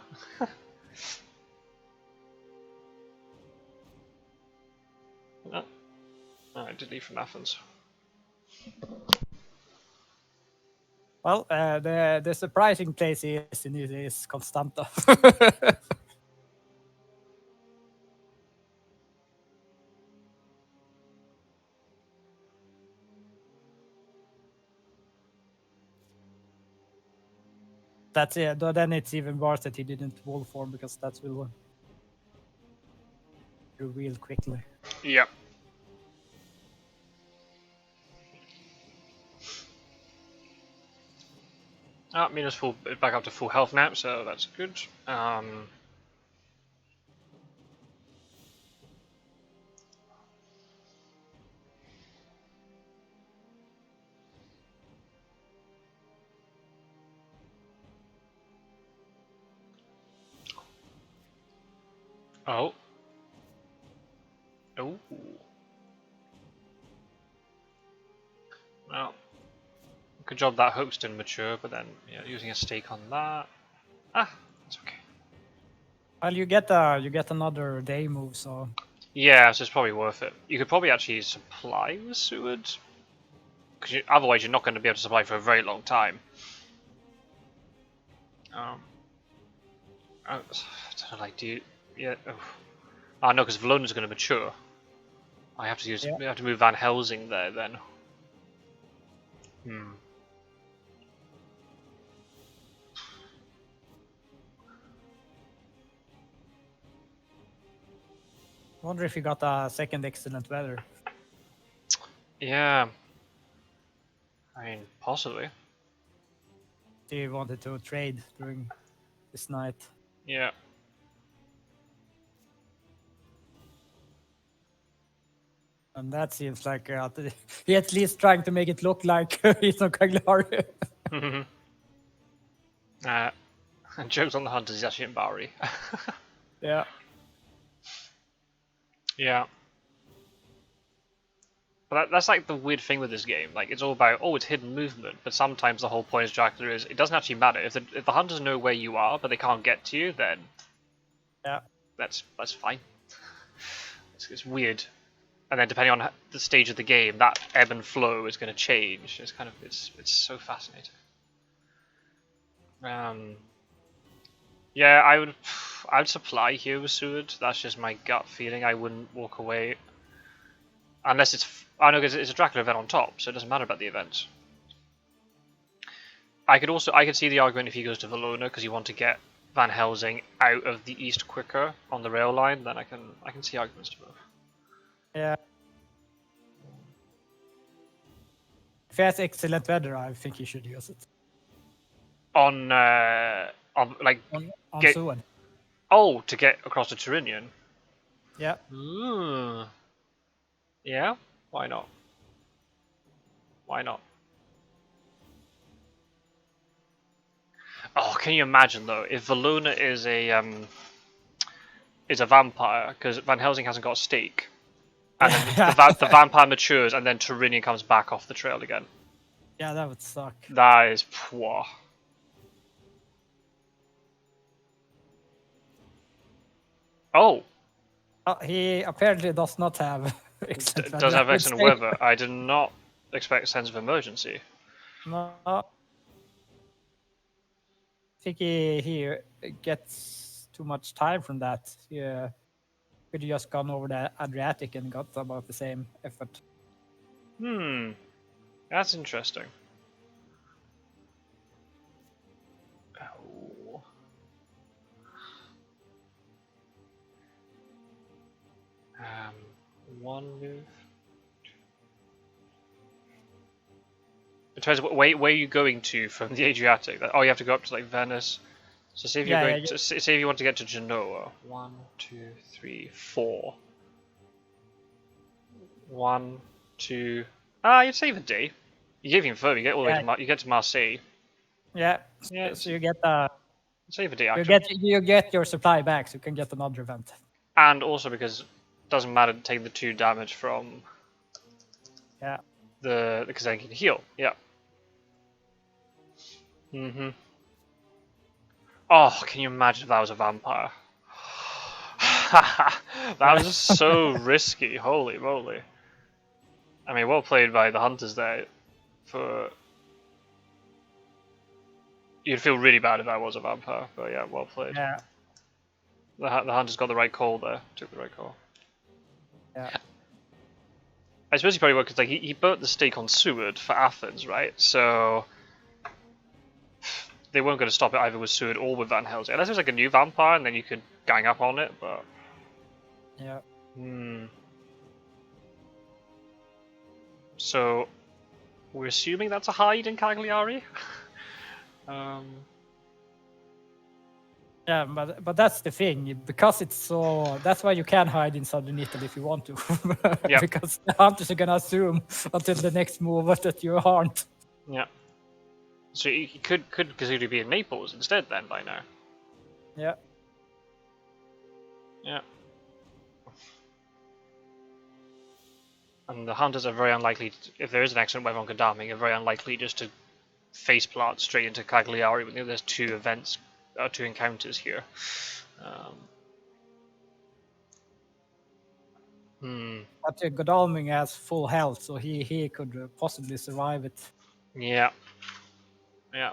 No. I did leave from Athens. Well, the surprising place is Constanta. That's it. Then it's even worse that he didn't wolf form because that will reveal quickly. Yep. Mina's back up to full health now, so that's good. Oh. Oh. Well, good job that hook's didn't mature, but then using a stake on that. That's okay. Well, you get another day move, so. Yeah, so it's probably worth it. You could probably actually supply with Seward, because otherwise you're not going to be able to supply for a very long time. I don't know, like, do you... Yeah. Oh, no, because Valona's going to mature. I have to use. We have to move Van Helsing there then. Wonder if you got a second excellent weather. Yeah. I mean, possibly. Do you wanted to trade during this night? Yeah. And that seems like he at least trying to make it look like he's on Cagliari. And jokes on the hunters, he's actually in Bari. Yeah. Yeah. But that's like the weird thing with this game. Like, it's all about, it's hidden movement, but sometimes the whole point of Dracula is it doesn't actually matter. If the hunters know where you are, but they can't get to you, then that's fine. It's weird. And then depending on the stage of the game, that ebb and flow is going to change. It's kind of it's so fascinating. Yeah, I'd supply here with Seward. That's just my gut feeling. I wouldn't walk away unless I know because it's a Dracula event on top, so it doesn't matter about the event. I could see the argument if he goes to Valona because you want to get Van Helsing out of the east quicker on the rail line. Then I can see arguments to both. Yeah. If he has excellent weather, I think he should use it. On Seward. Oh, to get across the Tyrrhenian. Yeah. Yeah. Why not? Why not? Oh, can you imagine though if Valona is a vampire because Van Helsing hasn't got a stake, and then the vampire matures and then Tyrrhenian comes back off the trail again. Yeah, that would suck. That is poor. Oh. He apparently does not have excellent weather. Does have excellent weather. I did not expect a sense of emergency. No. think he gets too much time from that. Yeah, could have just gone over the Adriatic and got about the same effort. That's interesting. Oh. One move. It depends. Where are you going to from the Adriatic? Oh, you have to go up to like Venice. So say if you're going to say if you want to get to Genoa. 1, 2, 3, 4. 1, 2. You'd save a day. You give him further. You get all the way to you get to Marseille. Yeah. So you get the save a day. Actually. You get your supply back, so you can get another event. And also because it doesn't matter to take the 2 damage from. Yeah. Because then you can heal. Yeah. Oh, can you imagine if that was a vampire? That was so risky. Holy moly. I mean, well played by the hunters there. You'd feel really bad if that was a vampire, but yeah, well played. Yeah. The hunters got the right call there. Took the right call. Yeah. I suppose he probably would, because like, he burnt the stake on Seward for Athens, right? So they weren't going to stop it either with Seward or with Van Helsing. Unless it was like a new vampire and then you could gang up on it, but... Yeah. So, we're assuming that's a hide in Cagliari? Yeah, but that's the thing, because it's so... That's why you can hide in southern Italy if you want to. Yeah. Because the hunters are gonna assume until the next move that you aren't. Yeah. So he could conceivably be in Naples instead then by now. Yeah. Yeah. And the hunters are very unlikely, if there is an accident where everyone can damning, are very unlikely just to face plant straight into Cagliari when there's 2 events, 2 encounters here. But Godalming has full health, so he could possibly survive it. Yeah. Yeah.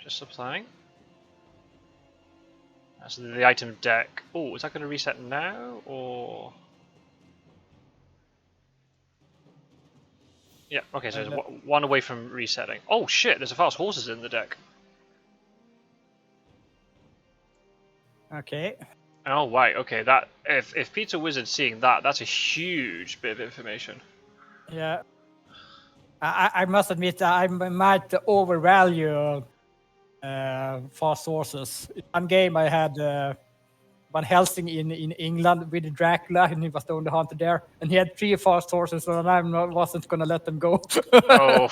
Just supplying. So the item deck. Oh, is that going to reset now or? Yeah. Okay, so there's 1 away from resetting. Oh shit! There's a fast horses in the deck. Okay. Oh right. Okay. That if Pizzawizard's seeing that, that's a huge bit of information. Yeah. I must admit I might overvalue fast horses. In one game I had Van Helsing in England with Dracula, and he was the only hunter there, and he had 3 fast horses, and I wasn't gonna let them go. Oh,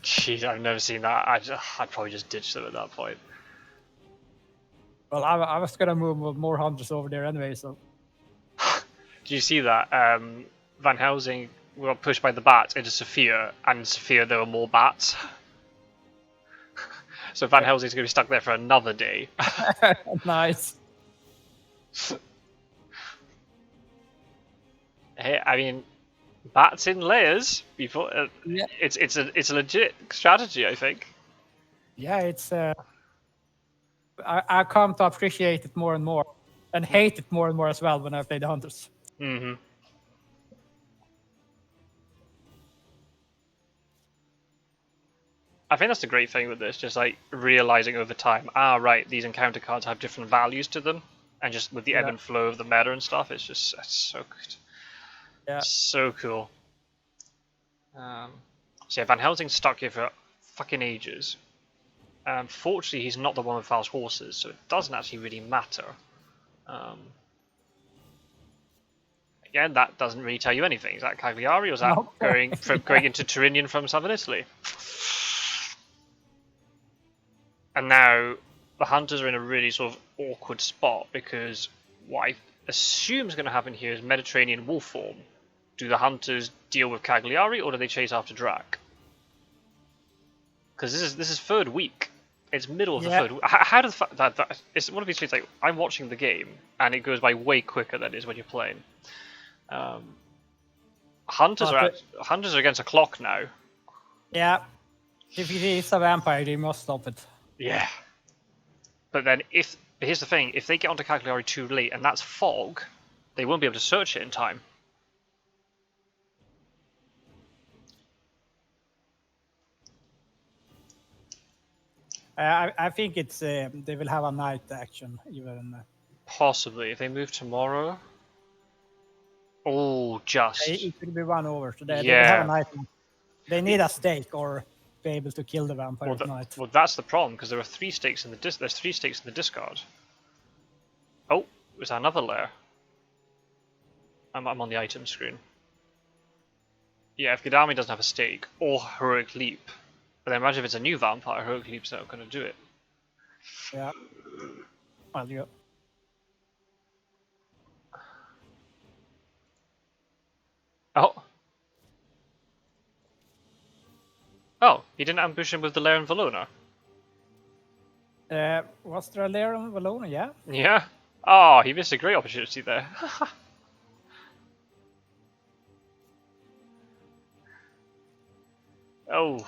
jeez, I've never seen that. I'd probably just ditch them at that point. Well, I was gonna move more hunters over there anyway, so. Do you see that? Van Helsing got pushed by the bats into Sophia, and in Sophia there were more bats. So Van Helsing's going to be stuck there for another day. Nice. Hey, I mean, bats in layers. Before, yeah. It's a legit strategy, I think. Yeah, it's. I come to appreciate it more and more, and hate it more and more as well when I play the hunters. Mm-hmm. I think that's the great thing with this, just like realizing over time, right, these encounter cards have different values to them, and just with the ebb and flow of the meta and stuff, it's so good. Yeah. So cool. So yeah, Van Helsing's stuck here for fucking ages. Fortunately, he's not the one with fast horses, so it doesn't actually really matter. Again, that doesn't really tell you anything. Is that Cagliari, or is that going into Tyrrhenian from southern Italy? And now the hunters are in a really sort of awkward spot, because what I assume is going to happen here is Mediterranean wolf form. Do the hunters deal with Cagliari, or do they chase after Drac? Because this is 3rd week, It's middle of the Yeah. third. How does that? It's one of these things. Like I'm watching the game, and it goes by way quicker than it is when you're playing. Hunters are against a clock now. Yeah. If it is a vampire, they must stop it. Yeah. But then here's the thing: if they get onto Cagliari too late, and that's fog, they won't be able to search it in time. I think it's they will have a night action even. Possibly if they move tomorrow. Oh, just. It will be 1 over, so they will Yeah. have a night. They need a stake or be able to kill the vampire at night. Well, that's the problem because there are 3 stakes in the there's 3 stakes in the discard. Oh, is that another layer? I'm on the item screen. Yeah, if Gadami doesn't have a stake or heroic leap, but then imagine if it's a new vampire, heroic leap's not going to do it. Yeah. Well, yeah. Oh. Oh, he didn't ambush him with the lair in Valona. Was there a layer on Valona? Yeah. Yeah. Oh, he missed a great opportunity there. Oh.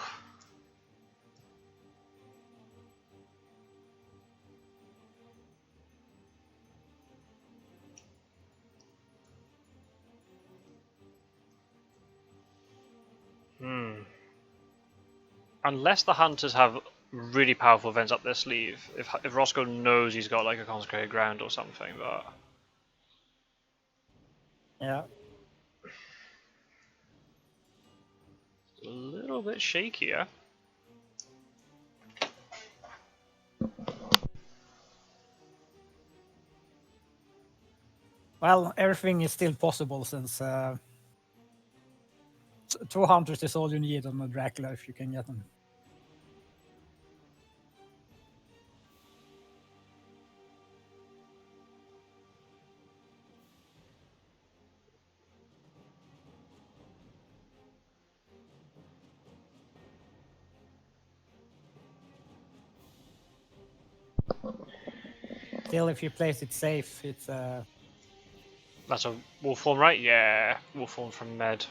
Unless the hunters have really powerful events up their sleeve. If Roscoe knows he's got like a consecrated ground or something, but Yeah. a little bit shakier. Well, everything is still possible since 2 hunters is all you need on a Dracula if you can get them. Still, if you place it safe, it's That's a wolf form, right? Yeah, wolf form from Med.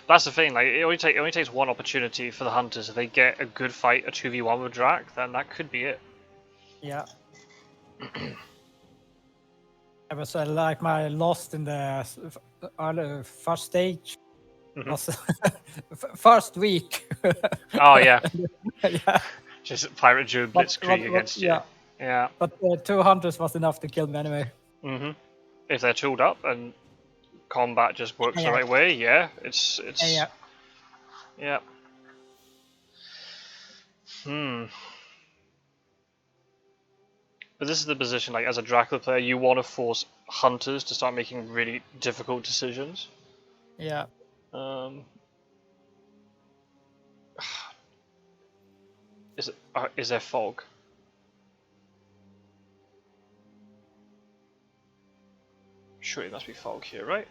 That's the thing. Like it only takes one opportunity for the hunters. If they get a good fight, a 2v1 with Drac, then that could be it. yeah. I was like my lost in the first stage. Was first week. Oh yeah. Yeah. Just Pirate Joe Blitzkrieg against you. Yeah. Yeah. But 2 hunters was enough to kill me anyway. If they're tooled up and combat just works the right way, yeah, it's yeah. But this is the position, like as a Dracula player, you want to force hunters to start making really difficult decisions. Yeah. Is there fog? Sure, it must be fog here, right?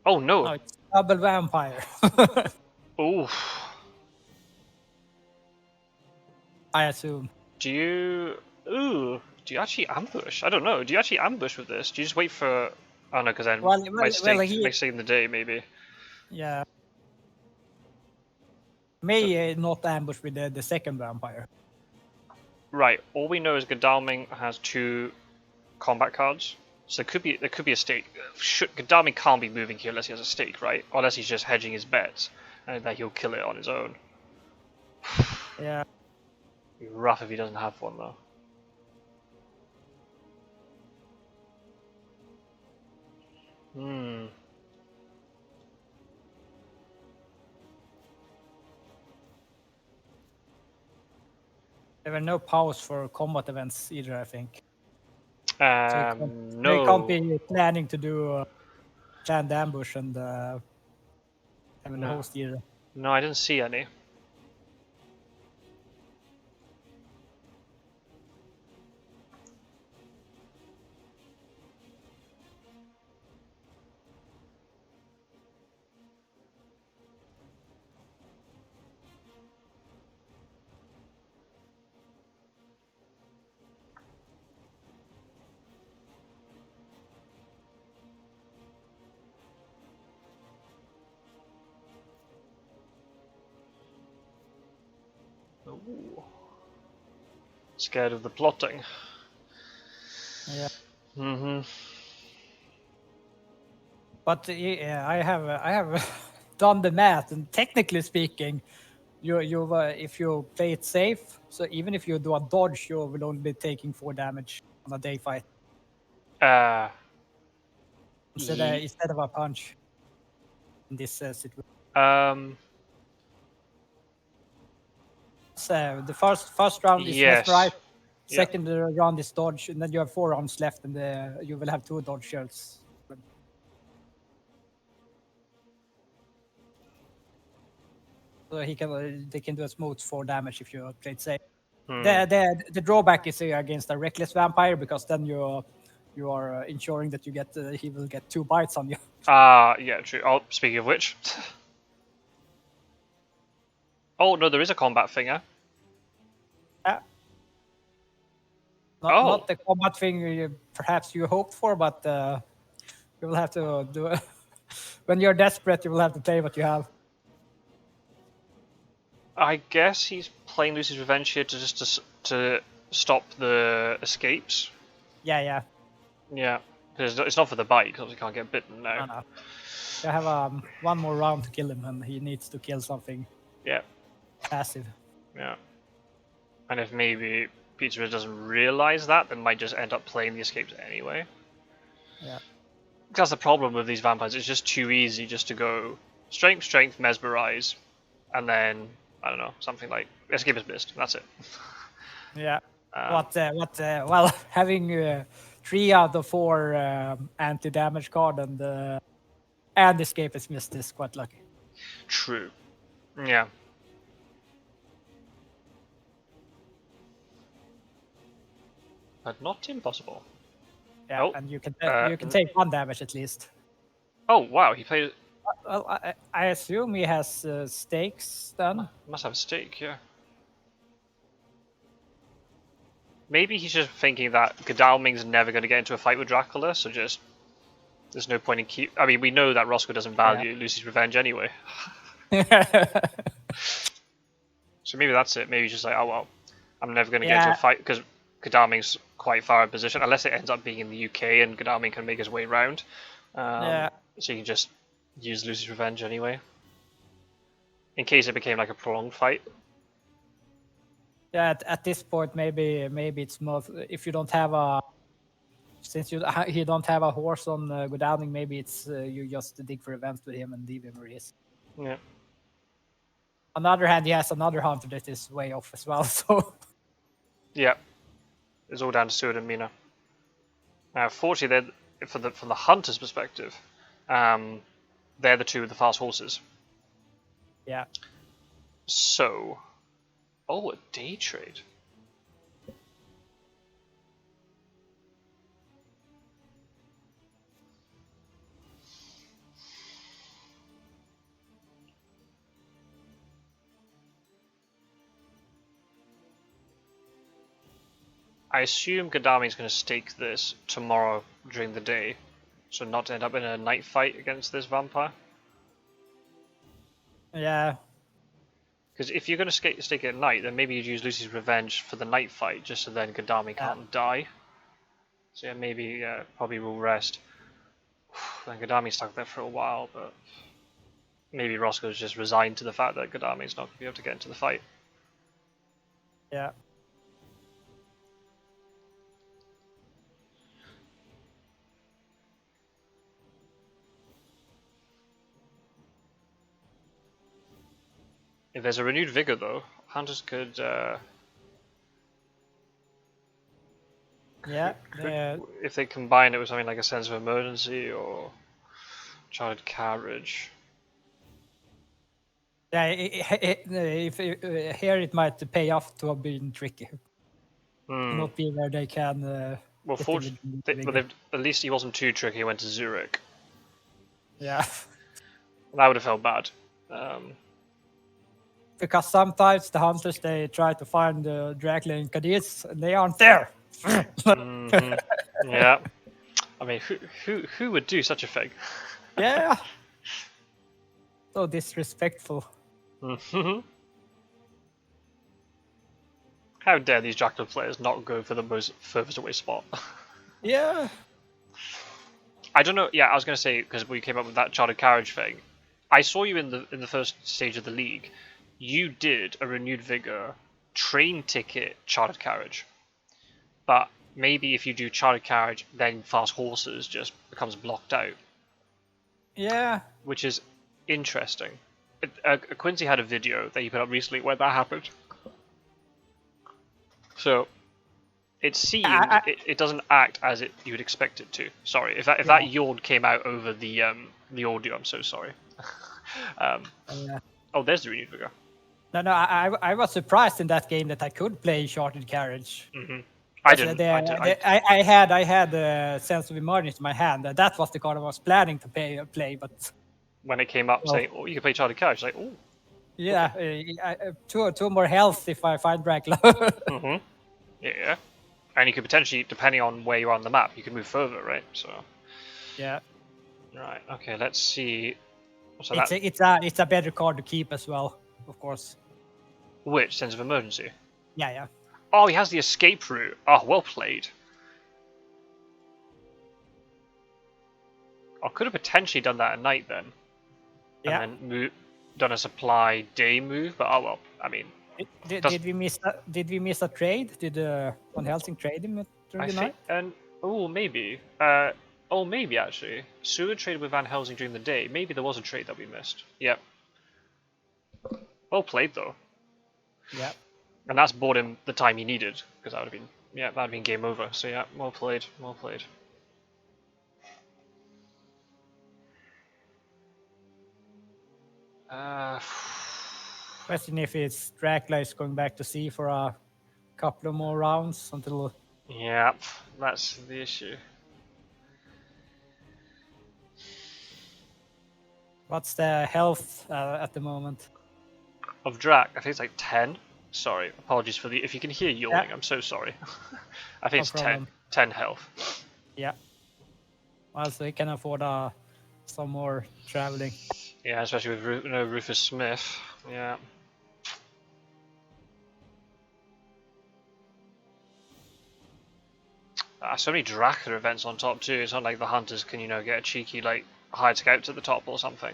Oh no! No, it's double vampire. Oof. I assume. Do you actually ambush? I don't know. Do you actually ambush with this? Do you just wait for? Oh no, because then next day in the day maybe. Yeah. May not ambush with the second vampire. Right. All we know is Godalming has 2 combat cards, so there could be a stake. Godalming can't be moving here unless he has a stake, right? Or unless he's just hedging his bets, and then he'll kill it on his own. Yeah. It'd be rough if he doesn't have one though. There were no powers for combat events either, I think. No. They can't be planning to do planned ambush and having a host either. No, I didn't see any. Ooh. Scared of the plotting. Yeah. Mm-hmm. But yeah, I have done the math, and technically speaking, you if you play it safe, so even if you do a dodge, you will only be taking 4 damage on a day fight instead of a punch in this situation. Um. So the first round is mesmerize, Yes. Yeah. second round is dodge, and then you have 4 rounds left, and you will have 2 dodge shells. So they can do a smooth 4 damage if you play it safe. Hmm. The drawback is against a reckless vampire, because then you are ensuring that you get he will get 2 bites on you. Yeah, true. Oh, speaking of which. Oh no, there is a combat finger. Yeah. Oh. Not the combat thing perhaps you hoped for, but you will have to do it. When you're desperate, you will have to play what you have. I guess he's playing Lucy's Revenge here to stop the escapes. Yeah. Yeah, because it's not for the bite, because he can't get bitten now. No. You have one more round to kill him, and he needs to kill something. Yeah. Passive. Yeah. And if maybe Pizzawizard doesn't realize that, then might just end up playing the escapes anyway. Yeah. That's the problem with these vampires. It's just too easy just to go strength, mesmerize, and then I don't know, something like escape is missed. That's it. Yeah. Well, having 3 out of 4 anti-damage card and escape is missed is quite lucky. True. Yeah. But not impossible. Yeah, Oh, and you can take 1 damage at least. Oh wow, he played. Well, I assume he has stakes then. Must have a stake, yeah. Maybe he's just thinking that Godalming's never going to get into a fight with Dracula, so just there's no point in keep. I mean, we know that Rossco doesn't value Lucy's Revenge anyway. So maybe that's it. Maybe he's just like, oh well, I'm never going to get into a fight because Godalming's quite far in position, unless it ends up being in the UK and Godalming can make his way around. So you can just use Lucy's Revenge anyway, in case it became like a prolonged fight. Yeah, at this point, maybe it's more if you don't have since you don't have a horse on Godalming, maybe it's you just dig for events with him and leave him where he is. Yeah. On the other hand, he has another hunter that is way off as well. So yeah, it's all down to Stuart and Mina. Now, fortunately, from the hunter's perspective, they're the 2 with the fast horses. Yeah. So, a day trade. I assume Godalming's going to stake this tomorrow during the day, so not to end up in a night fight against this vampire. Yeah. Because if you're going to stake it at night, then maybe you'd use Lucy's Revenge for the night fight, just so then Godalming can't die. So yeah, maybe probably will rest. Then Godalming's stuck there for a while, but maybe Rossco's just resigned to the fact that Godalming's not going to be able to get into the fight. Yeah. If there's a renewed vigor, though, hunters could. If they combine it with something like a sense of emergency or child carriage. Yeah, here it might pay off to have been tricky. Not be where they can. Well, at least he wasn't too tricky. He went to Zurich. Yeah. That would have felt bad. Because sometimes the hunters they try to find Dracula and Cadiz and they aren't there. Yeah. I mean, who would do such a thing? Yeah. So disrespectful. How dare these Dracula players not go for the most furthest away spot? Yeah. I don't know. Yeah, I was gonna say because we came up with that chartered carriage thing. I saw you in the first stage of the league. You did a renewed vigor train ticket chartered carriage, but maybe if you do chartered carriage, then fast horses just becomes blocked out. Yeah. Which is interesting. Quincy had a video that he put up recently where that happened. So it seems it doesn't act as you would expect it to. Sorry, if that yawn came out over the audio, I'm so sorry. Oh, there's the renewed vigor. No, I was surprised in that game that I could play chartered carriage. Mm-hmm. I didn't. I had a sense of emergency in my hand. That was the card I was planning to play, but when it came up saying, "Oh, you can play chartered carriage," like, "Oh." Yeah, okay. Two more health if I find Dracula. Mm-hmm. Yeah, and you could potentially, depending on where you are on the map, you can move further, right? So. Yeah. Right. Okay. Let's see. So it's a better card to keep as well, of course. Which sense of emergency? Yeah. Oh, he has the escape route. Oh, well played. I could have potentially done that at night then. Yeah. And then done a supply day move, but oh well. I mean, did we miss a trade? Did Van Helsing trade him during the night? And maybe. Maybe actually. Seward traded with Van Helsing during the day. Maybe there was a trade that we missed. Yep. Well played though. Yeah. And that's bought him the time he needed, because that would have been game over. So yeah, well played. Question if it's Dracula is going back to sea for a couple of more rounds until. Yeah, that's the issue. What's the health at the moment? Of Drac, I think it's like 10. Sorry, apologies for if you can hear yawning, I'm so sorry. I think it's 10 health. Yeah. Well, so he can afford some more traveling. Yeah, especially with Rufus Smith. Yeah. So many Dracula events on top too. It's not like the hunters can, get a cheeky hired scout to the top or something.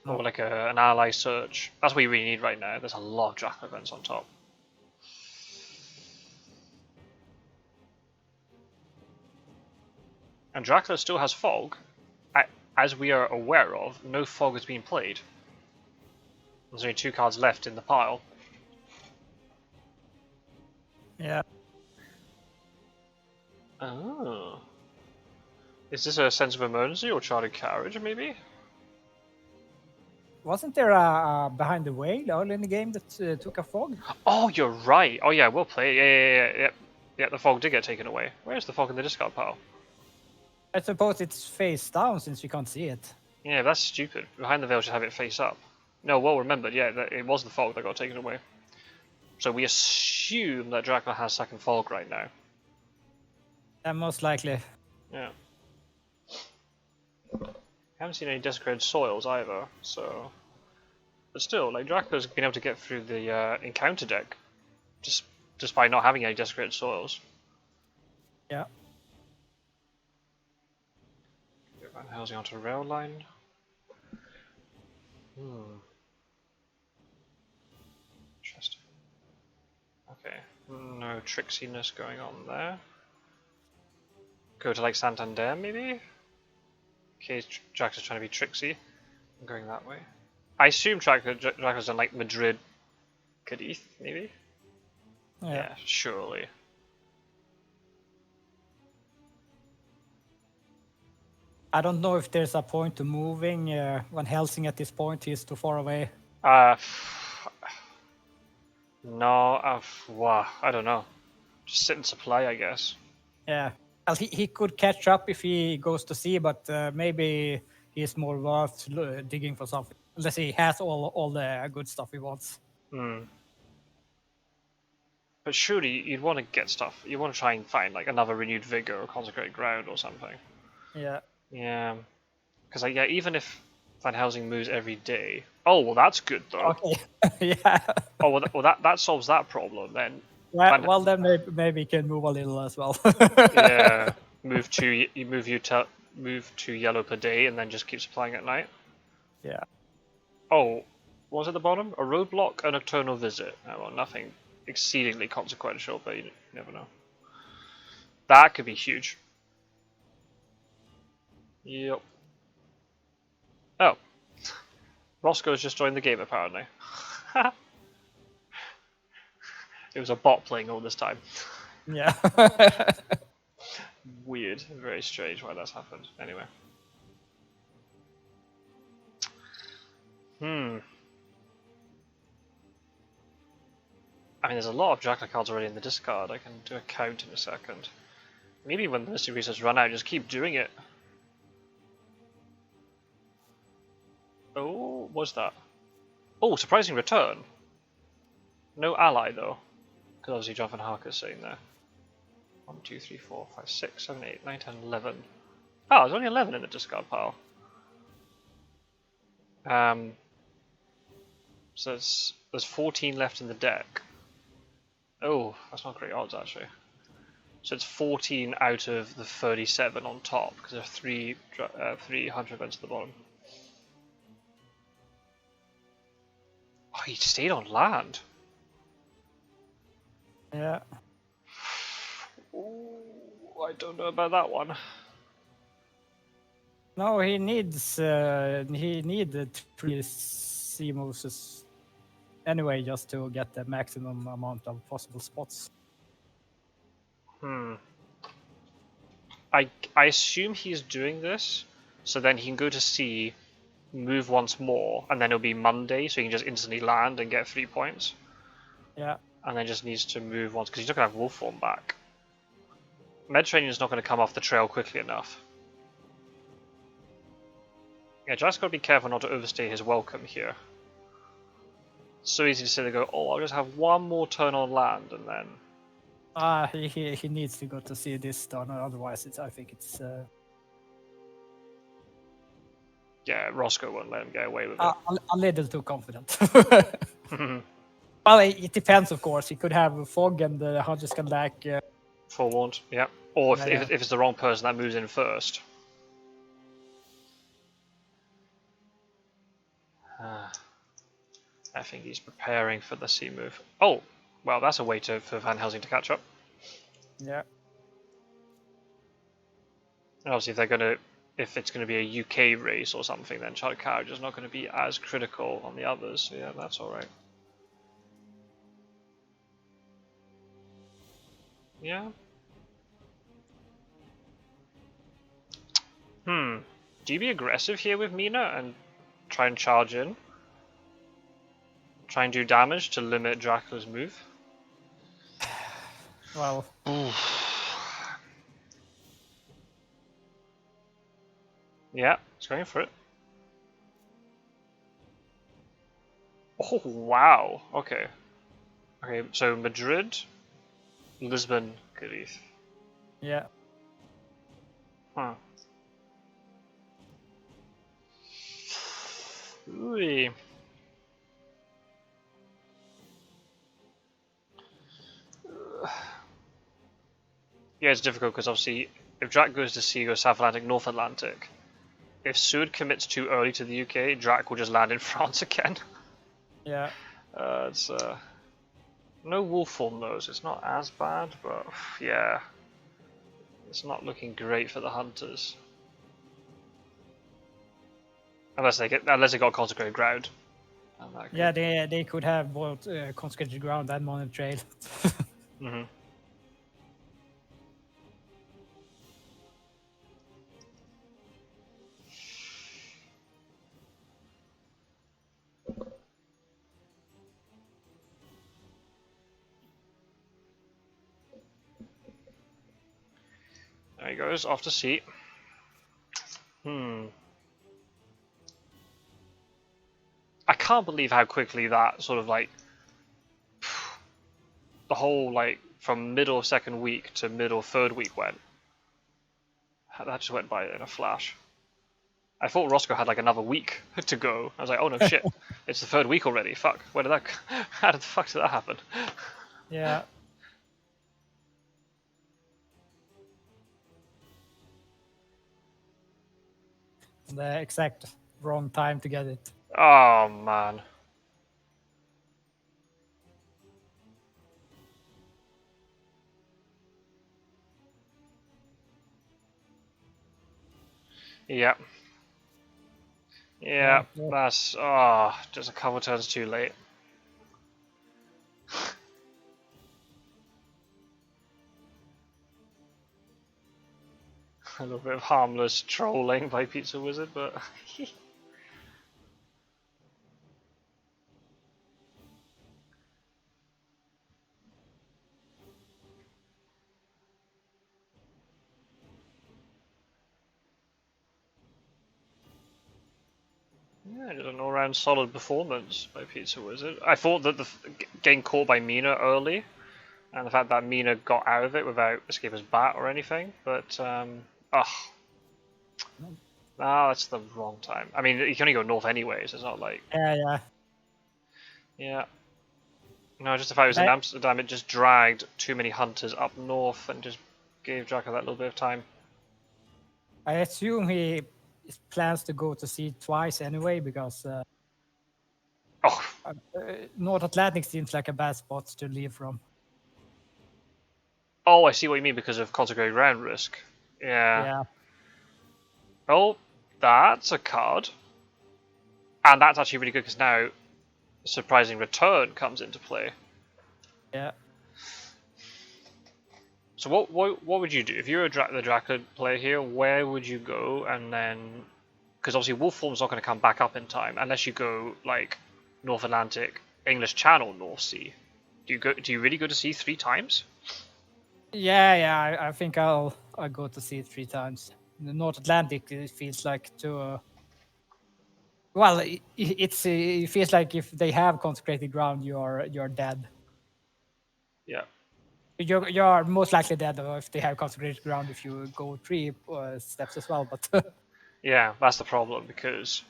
Or like an ally search. That's what you really need right now. There's a lot of Dracula events on top. And Dracula still has fog. As we are aware of, no fog has been played. There's only 2 cards left in the pile. Yeah. Oh. Is this a sense of emergency or chartered carriage, maybe? Wasn't there a behind the whale early in the game that took a fog? Oh, you're right. Oh yeah, we'll play. Yeah, the fog did get taken away. Where's the fog in the discard pile? I suppose it's face down since we can't see it. Yeah, that's stupid. Behind the veil should have it face up. No, well remembered. Yeah, it was the fog that got taken away. So we assume that Dracula has second fog right now. Most likely. Yeah. Haven't seen any desecrated soils either, so. But still, Dracula's been able to get through the encounter deck, just by not having any desecrated soils. Yeah. Get Van Helsing onto rail line. Interesting. Okay, no tricksiness going on there. Go to Santander maybe? In case Drax is trying to be tricksy. I'm going that way. I assume Dracula's done Madrid, Cadiz maybe? Yeah, surely. I don't know if there's a point to moving Van Helsing at this point. He's too far away. No, wow, I don't know. Just sit and supply, I guess. Yeah. Well, he could catch up if he goes to sea, but maybe he's more worth digging for something. Unless he has all the good stuff he wants. But surely you'd want to get stuff. You want to try and find another renewed vigor or consecrated ground or something. Yeah. Yeah. Because even if Van Helsing moves every day. Oh well, that's good though. Okay. Yeah. Oh well, that solves that problem then. Well, then maybe you can move a little as well. Yeah, move two yellow per day, and then just keep supplying at night. Yeah. Oh, what was at the bottom? A roadblock, a nocturnal visit. Oh, well, nothing exceedingly consequential, but you never know. That could be huge. Yep. Oh, Roscoe's just joined the game apparently. It was a bot playing all this time. Yeah. Weird, very strange why that's happened. Anyway. I mean, there's a lot of Dracula cards already in the discard. I can do a count in a second. Maybe when the Mystery Resets run out, just keep doing it. Oh, what's that? Oh, surprising return. No ally, though. Because obviously Jonathan Harker's sitting there. 1, 2, 3, 4, 5, 6, 7, 8, 9, 10, 11. Oh, there's only 11 in the discard pile. So there's 14 left in the deck. Oh, that's not great odds, actually. So it's 14 out of the 37 on top, because there are three hunter events at the bottom. Oh, he stayed on land. Yeah. Ooh, I don't know about that one. No, he needed 3 sea moves anyway, just to get the maximum amount of possible spots. I assume he's doing this, so then he can go to sea, move once more, and then it'll be Monday, so he can just instantly land and get 3 points. Yeah. And then just needs to move once, because he's not going to have wolf form back. Mediterranean is not going to come off the trail quickly enough. Yeah, just got to be careful not to overstay his welcome here. It's so easy to say they go, oh, I'll just have one more turn on land, and then... He needs to go to see this done, otherwise I think it's... Yeah, Roscoe won't let him get away with it. A little too confident. Well, it depends, of course. He could have fog and the hunters can like... Forewarned, yeah. Or if, Yeah. if it's the wrong person that moves in first. I think he's preparing for the sea move. Oh, well, that's a way for Van Helsing to catch up. Yeah. And obviously, if it's going to be a UK race or something, then Charlotte Carriage is not going to be as critical on the others. So yeah, that's all right. Yeah. Do you be aggressive here with Mina and try and charge in? Try and do damage to limit Dracula's move? Well... Yeah, it's going for it. Oh, wow. Okay. Okay, so Madrid, Lisbon, Cadiz. Yeah. Huh. Ooh. Yeah, it's difficult because obviously if Drac goes to sea, goes South Atlantic, North Atlantic. If Seward commits too early to the UK, Drac will just land in France again. Yeah. It's no wolf form though, so it's not as bad, but yeah, it's not looking great for the hunters. Unless they got consecrated ground. Yeah, they could have both consecrated ground and Monet Trail. There he goes, off to sea. I can't believe how quickly that sort of like the whole like from middle of second week to middle third week went. That just went by in a flash. I thought Roscoe had like another week to go. I was like, oh no shit, it's the third week already. Fuck, how the fuck did that happen? Yeah. The exact wrong time to get it. Oh man. Yeah. Yeah, Yeah. that's just a couple turns too late. A little bit of harmless trolling by Pizzawizard, but yeah, just an all-round solid performance by Pizzawizard. I thought that the getting caught by Mina early, and the fact that Mina got out of it without escaping his bat or anything, but that's the wrong time. I mean, you can only go north anyways. It's not like Yeah. yeah. No, just if I was in Amsterdam, it just dragged too many hunters up north and just gave Dracula that little bit of time. I assume he plans to go to sea twice anyway because North Atlantic seems like a bad spot to leave from. Oh, I see what you mean because of consecrated ground risk. Yeah. Oh, that's a card. And that's actually really good because now surprising return comes into play. Yeah. So what would you do if you're the Dracula player here? Where would you go? And then, because obviously wolf form's not going to come back up in time unless you go like North Atlantic, English Channel, North Sea. Do you really go to sea 3 times? Yeah. I think I'll go to sea 3 times. In the North Atlantic, it feels like too. Well, it feels like if they have consecrated ground, you're dead. Yeah. You're most likely dead if they have consecrated ground if you go 3 steps as well. But yeah, that's the problem because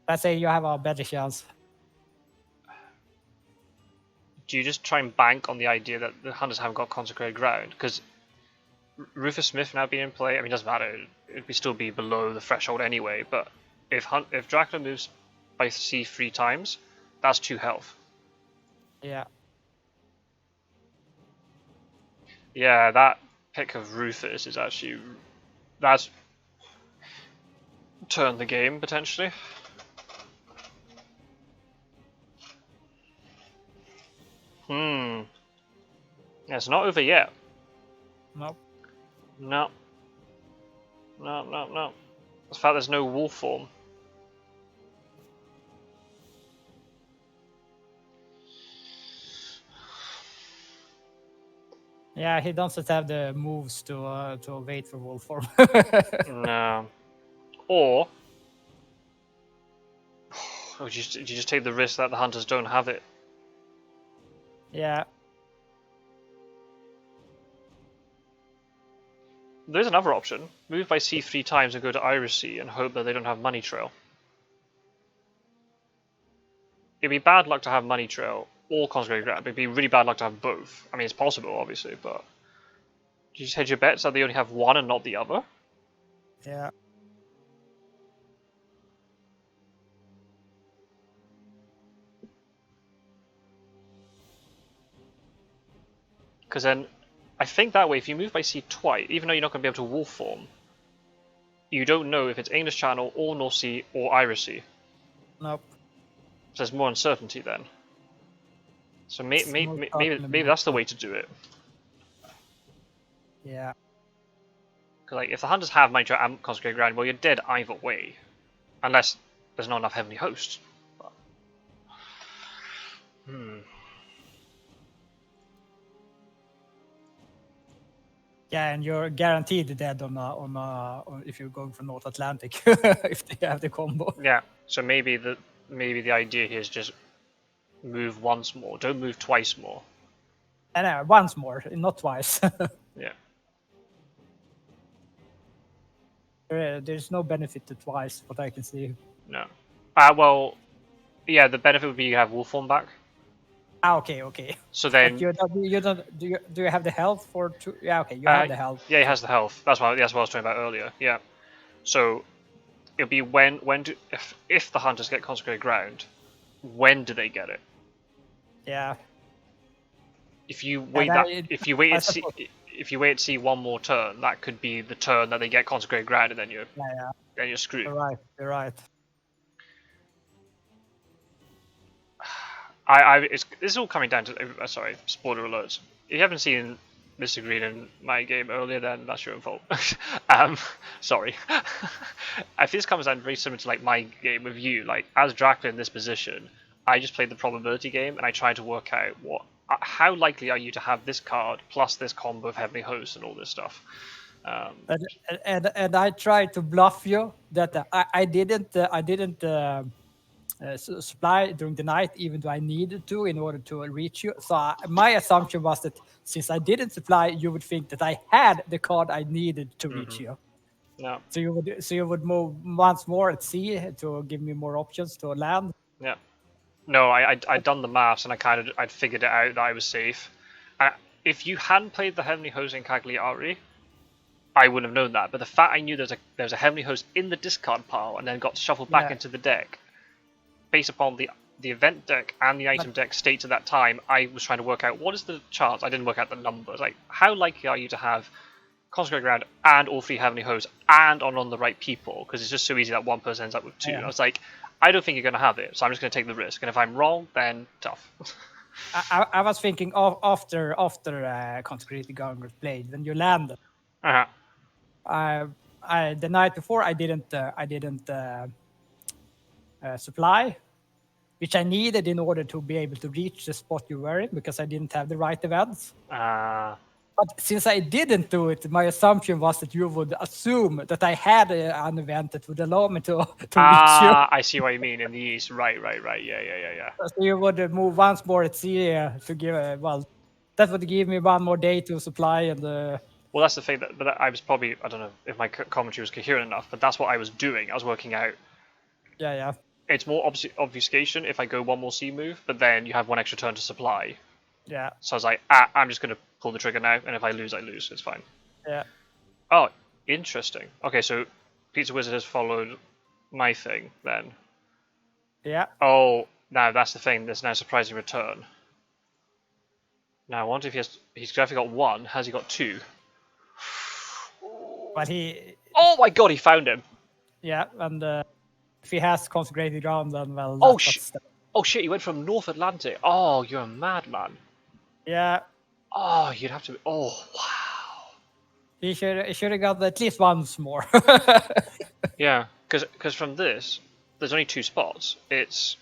let's say you have a better chance. Do you just try and bank on the idea that the hunters haven't got consecrated ground? Because Rufus Smith now being in play, I mean, it doesn't matter. It would still be below the threshold anyway. But if Dracula moves by sea 3 times, that's 2 health. Yeah. Yeah, that pick of Rufus is actually that's turned the game potentially. Yeah, it's not over yet. Nope. No. The fact there's no wolf form. Yeah, he doesn't have the moves to wait for wolf form. No. Or did you just take the risk that the hunters don't have it? Yeah. There's another option. Move by sea 3 times and go to Irish Sea and hope that they don't have Money Trail. It'd be bad luck to have Money Trail or Consecrated Ground. It'd be really bad luck to have both. I mean, it's possible, obviously, but you just hedge your bets that they only have one and not the other? Yeah. Because then, I think that way, if you move by sea twice, even though you're not going to be able to wolf form, you don't know if it's English Channel or North Sea or Irish Sea. Nope. So there's more uncertainty then. So maybe that's the way to do it. Yeah. Because like, if the hunters have Money Trail and Consecrated Ground, well, you're dead either way. Unless there's not enough Heavenly Hosts. But, Yeah, and you're guaranteed dead on if you're going for North Atlantic if they have the combo. Yeah. So maybe the idea here is just move once more. Don't move twice more. And once more, not twice. Yeah. There's no benefit to twice, what I can see. No. Well, yeah. The benefit would be you have wolf form back. Okay. So then you don't do you have the health for two? Yeah, okay, you have the health. Yeah, he has the health. That's what I was talking about earlier. Yeah. So it'll be if the hunters get consecrated ground, when do they get it? Yeah. If you wait if you wait to see one more turn, that could be the turn that they get consecrated ground, and then you're screwed. You're right. This is all coming down to sorry, spoiler alerts. If you haven't seen Mistergreen in my game earlier, then that's your own fault. Sorry. I think this comes down very similar to like my game with you. Like as Dracula in this position, I just played the probability game and I tried to work out how likely are you to have this card plus this combo of Heavenly Host and all this stuff. And I tried to bluff you that I didn't supply during the night, even though I needed to in order to reach you. So my assumption was that since I didn't supply, you would think that I had the card I needed to reach you. Yeah. So you would move once more at sea to give me more options to land. Yeah. No, I'd done the maths and I'd figured it out that I was safe. If you hadn't played the Heavenly Host in Cagliari, I wouldn't have known that. But the fact I knew there's a Heavenly Host in the discard pile and then got shuffled back into the deck, based upon the event deck and the item deck states at that time, I was trying to work out what is the chance. I didn't work out the numbers. Like, how likely are you to have Consecrated Ground and all 3 Heavenly Hosts and on the right people? Because it's just so easy that one person ends up with 2. I was like, I don't think you're going to have it, so I'm just going to take the risk. And if I'm wrong, then tough. I was thinking after Consecrated Ground was played, when you landed. The night before I didn't supply, which I needed in order to be able to reach the spot you were in because I didn't have the right events. But since I didn't do it, my assumption was that you would assume that I had an event that would allow me to reach you. I see what you mean in the east. Right. Yeah. So you would move once more at sea to give that would give me one more day to supply and. Well, that's the thing but I was probably, I don't know if my commentary was coherent enough, but that's what I was doing. I was working out. Yeah. It's more obfuscation if I go one more sea move, but then you have one extra turn to supply. Yeah. So I was like, I'm just going to pull the trigger now, and if I lose, I lose. It's fine. Yeah. Oh, interesting. Okay, so Pizzawizard has followed my thing then. Yeah. Oh, now that's the thing. There's now a surprising return. Now I wonder if he's definitely got 1. Has he got 2? But he. Oh my god, he found him. Yeah, and if he has Consecrated Ground, then well. Oh shit! He went from North Atlantic. Oh, you're a madman. Yeah. Oh, you'd have to. Oh wow. He should have got at least once more. Yeah, because from this, there's only 2 spots. It's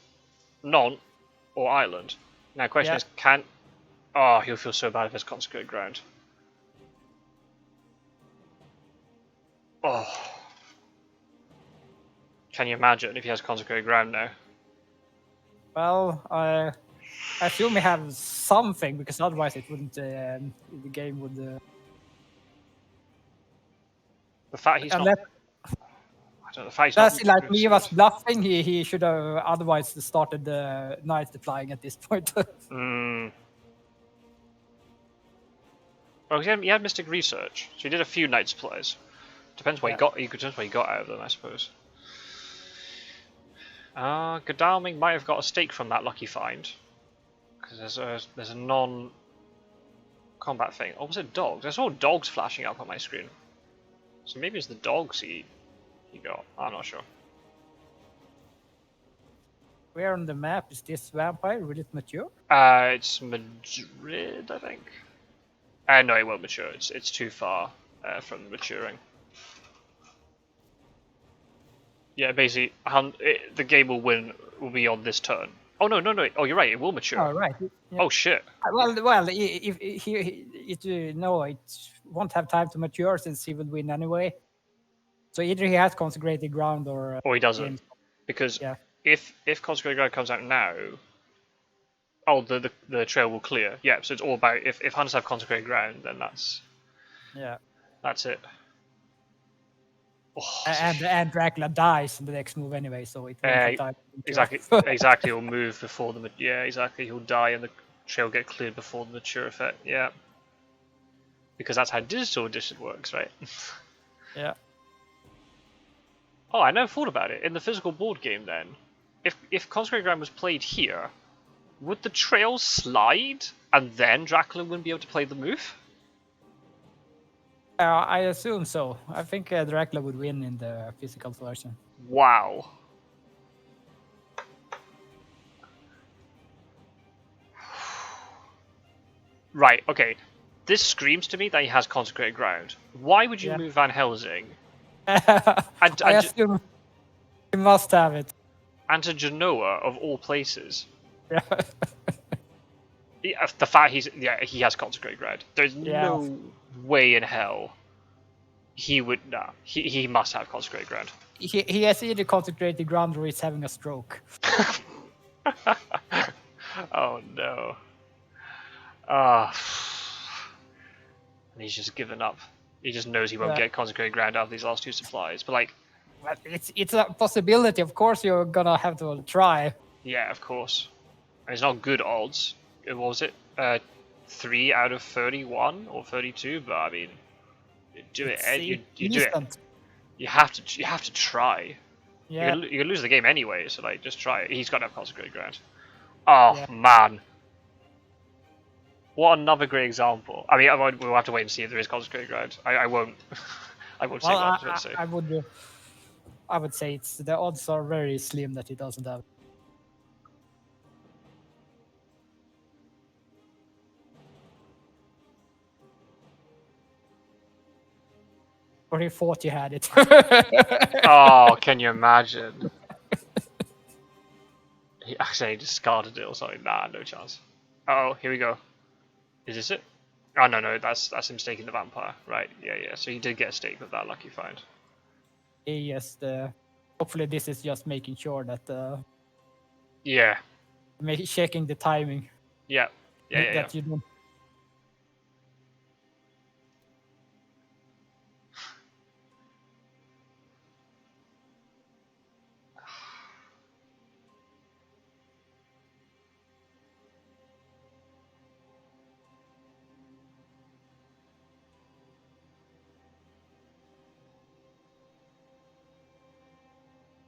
Nantes or Ireland. Now, question is, Oh, he'll feel so bad if it's Consecrated Ground. Oh. Can you imagine if he has Consecrated Ground now? Well, I assume he has something, because otherwise it wouldn't. The game would. The fact he's not. I don't know, the fact he's that's not. Like me was bluffing. He should have otherwise started the Knights deploying at this point. Well, he had Mystic Research, so he did a few Knights plays. Depends what he got. Depends what he got out of them, I suppose. Godalming might have got a stake from that lucky find, because there's a non-combat thing. Oh, was it dogs? I saw dogs flashing up on my screen, so maybe it's the dogs he got. I'm not sure. Where on the map is this vampire? Will it mature? It's Madrid, I think. No, it won't mature. It's too far from maturing. Yeah, basically, the game will be on this turn. Oh no! Oh, you're right. It will mature. Oh right. Yeah. Oh shit. Well, if it won't have time to mature since he will win anyway. So either he has Consecrated Ground or he doesn't, because if Consecrated Ground comes out now, the trail will clear. Yeah, so it's all about if hunters have Consecrated Ground, then that's it. Oh, and Dracula dies in the next move anyway, so it won't have time. Exactly. He'll move before the exactly. He'll die and the trail will get cleared before the mature effect. Yeah, because that's how digital edition works, right? Yeah. Oh, I never thought about it. In the physical board game, then, if Consecrated Ground was played here, would the trail slide, and then Dracula wouldn't be able to play the move? I assume so. I think Dracula would win in the physical version. Wow. Right, okay. This screams to me that he has Consecrated Ground. Why would you move Van Helsing? I assume he must have it. And to Genoa, of all places. Yeah. The fact he has Consecrated Ground. There's no way in hell he would. Nah, he must have Consecrated Ground. He has either Consecrated Ground or he's having a stroke. Oh no. Ah. And he's just given up. He just knows he won't get Consecrated Ground out of these last two supplies. But like, it's a possibility. Of course, you're gonna have to try. Yeah, of course. And it's not good odds. What was it? 3 out of 31 or 32. But I mean, you do it. You do it. You have to try. Yeah. You can lose the game anyway. So like, just try it. He's got to have Consecrated Ground. Oh man. What another great example. I mean, we'll have to wait and see if there is Consecrated Ground. I won't. I won't say what I'm going to say. I would say the odds are very slim that he doesn't have. Or he thought you had it. Oh, can you imagine? He actually discarded it or something. Nah, no chance. Oh, here we go. Is this it? Oh no, that's him staking the vampire. Right, yeah. So he did get a stake with that lucky find. Yes, hopefully this is just making sure that yeah. Checking the timing. Yeah. That you don't.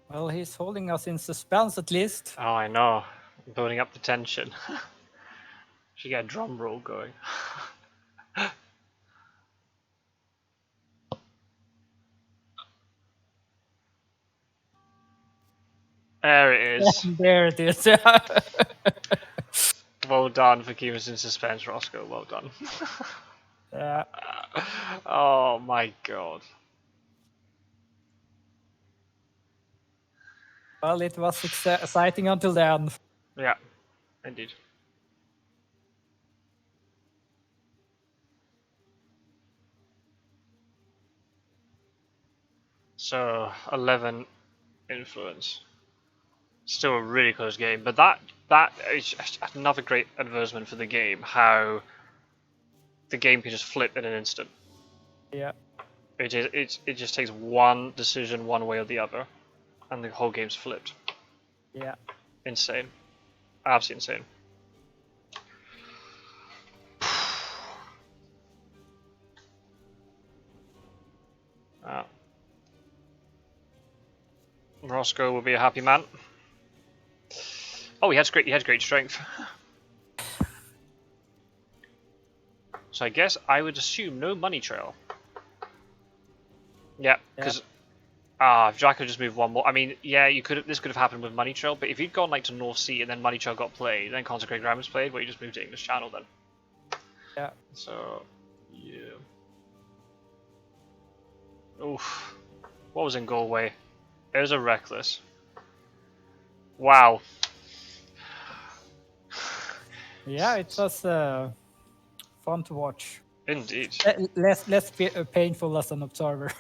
Well, he's holding us in suspense at least. Oh, I know. Building up the tension. Should get a drum roll going. There it is. There it is. Well done for keeping us in suspense, Rossco. Well done. Yeah. Oh my god. Well, it was exciting until the end. Yeah, indeed. So 11 influence. Still a really close game, but that is another great advertisement for the game. How the game can just flip in an instant. Yeah. It just takes one decision one way or the other, and the whole game's flipped. Yeah. Insane. Absolutely insane. Rossco will be a happy man. Oh, he has great strength. So I guess I would assume no money trail. Yeah, because if Dracula just moved one more. I mean, yeah, this could have happened with money trail, but if you'd gone like to North Sea and then money trail got played, then Consecrated Ground was played, well, you just moved to English Channel then. Yeah. So yeah. Oof. What was in Galway? It was a reckless. Wow. Yeah, it was fun to watch. Indeed. Less painful as an observer.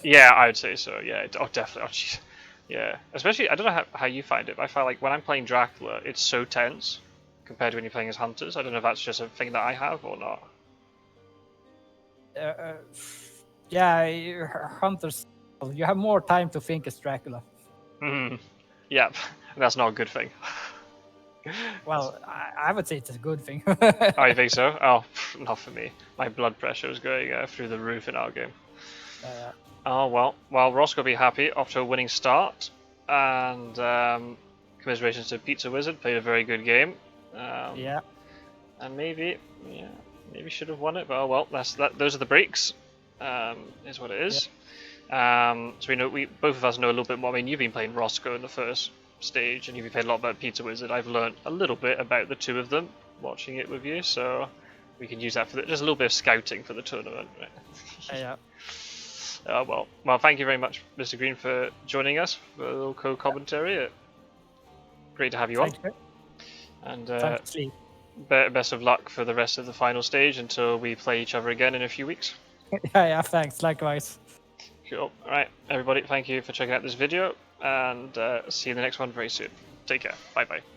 Yeah, I would say so. Yeah. Oh, definitely. Oh, jeez. Yeah. Especially, I don't know how you find it, but I find like when I'm playing Dracula, it's so tense compared to when you're playing as hunters. I don't know if that's just a thing that I have or not. Yeah, hunters. You have more time to think as Dracula. Yep. That's not a good thing. Well, I would say it's a good thing. Oh, you think so? Oh, not for me. My blood pressure was going through the roof in our game. Oh well, Ross will be happy after a winning start, and commiserations to Pizzawizard, played a very good game. Yeah. And maybe should have won it, but oh well, those are the breaks. Is what it is. So we both of us know a little bit more. I mean, you've been playing Roscoe in the first stage, and you've been playing a lot about Pizzawizard. I've learned a little bit about the two of them watching it with you, so we can use that for just a little bit of scouting for the tournament. Right? Yeah. Well, thank you very much, Mr. Green, for joining us for a little co-commentary. Great to have you on. Thank you. And Thanks. best of luck for the rest of the final stage until we play each other again in a few weeks. Yeah, thanks. Likewise. Cool. All right, everybody, thank you for checking out this video, and see you in the next one very soon. Take care. Bye-bye.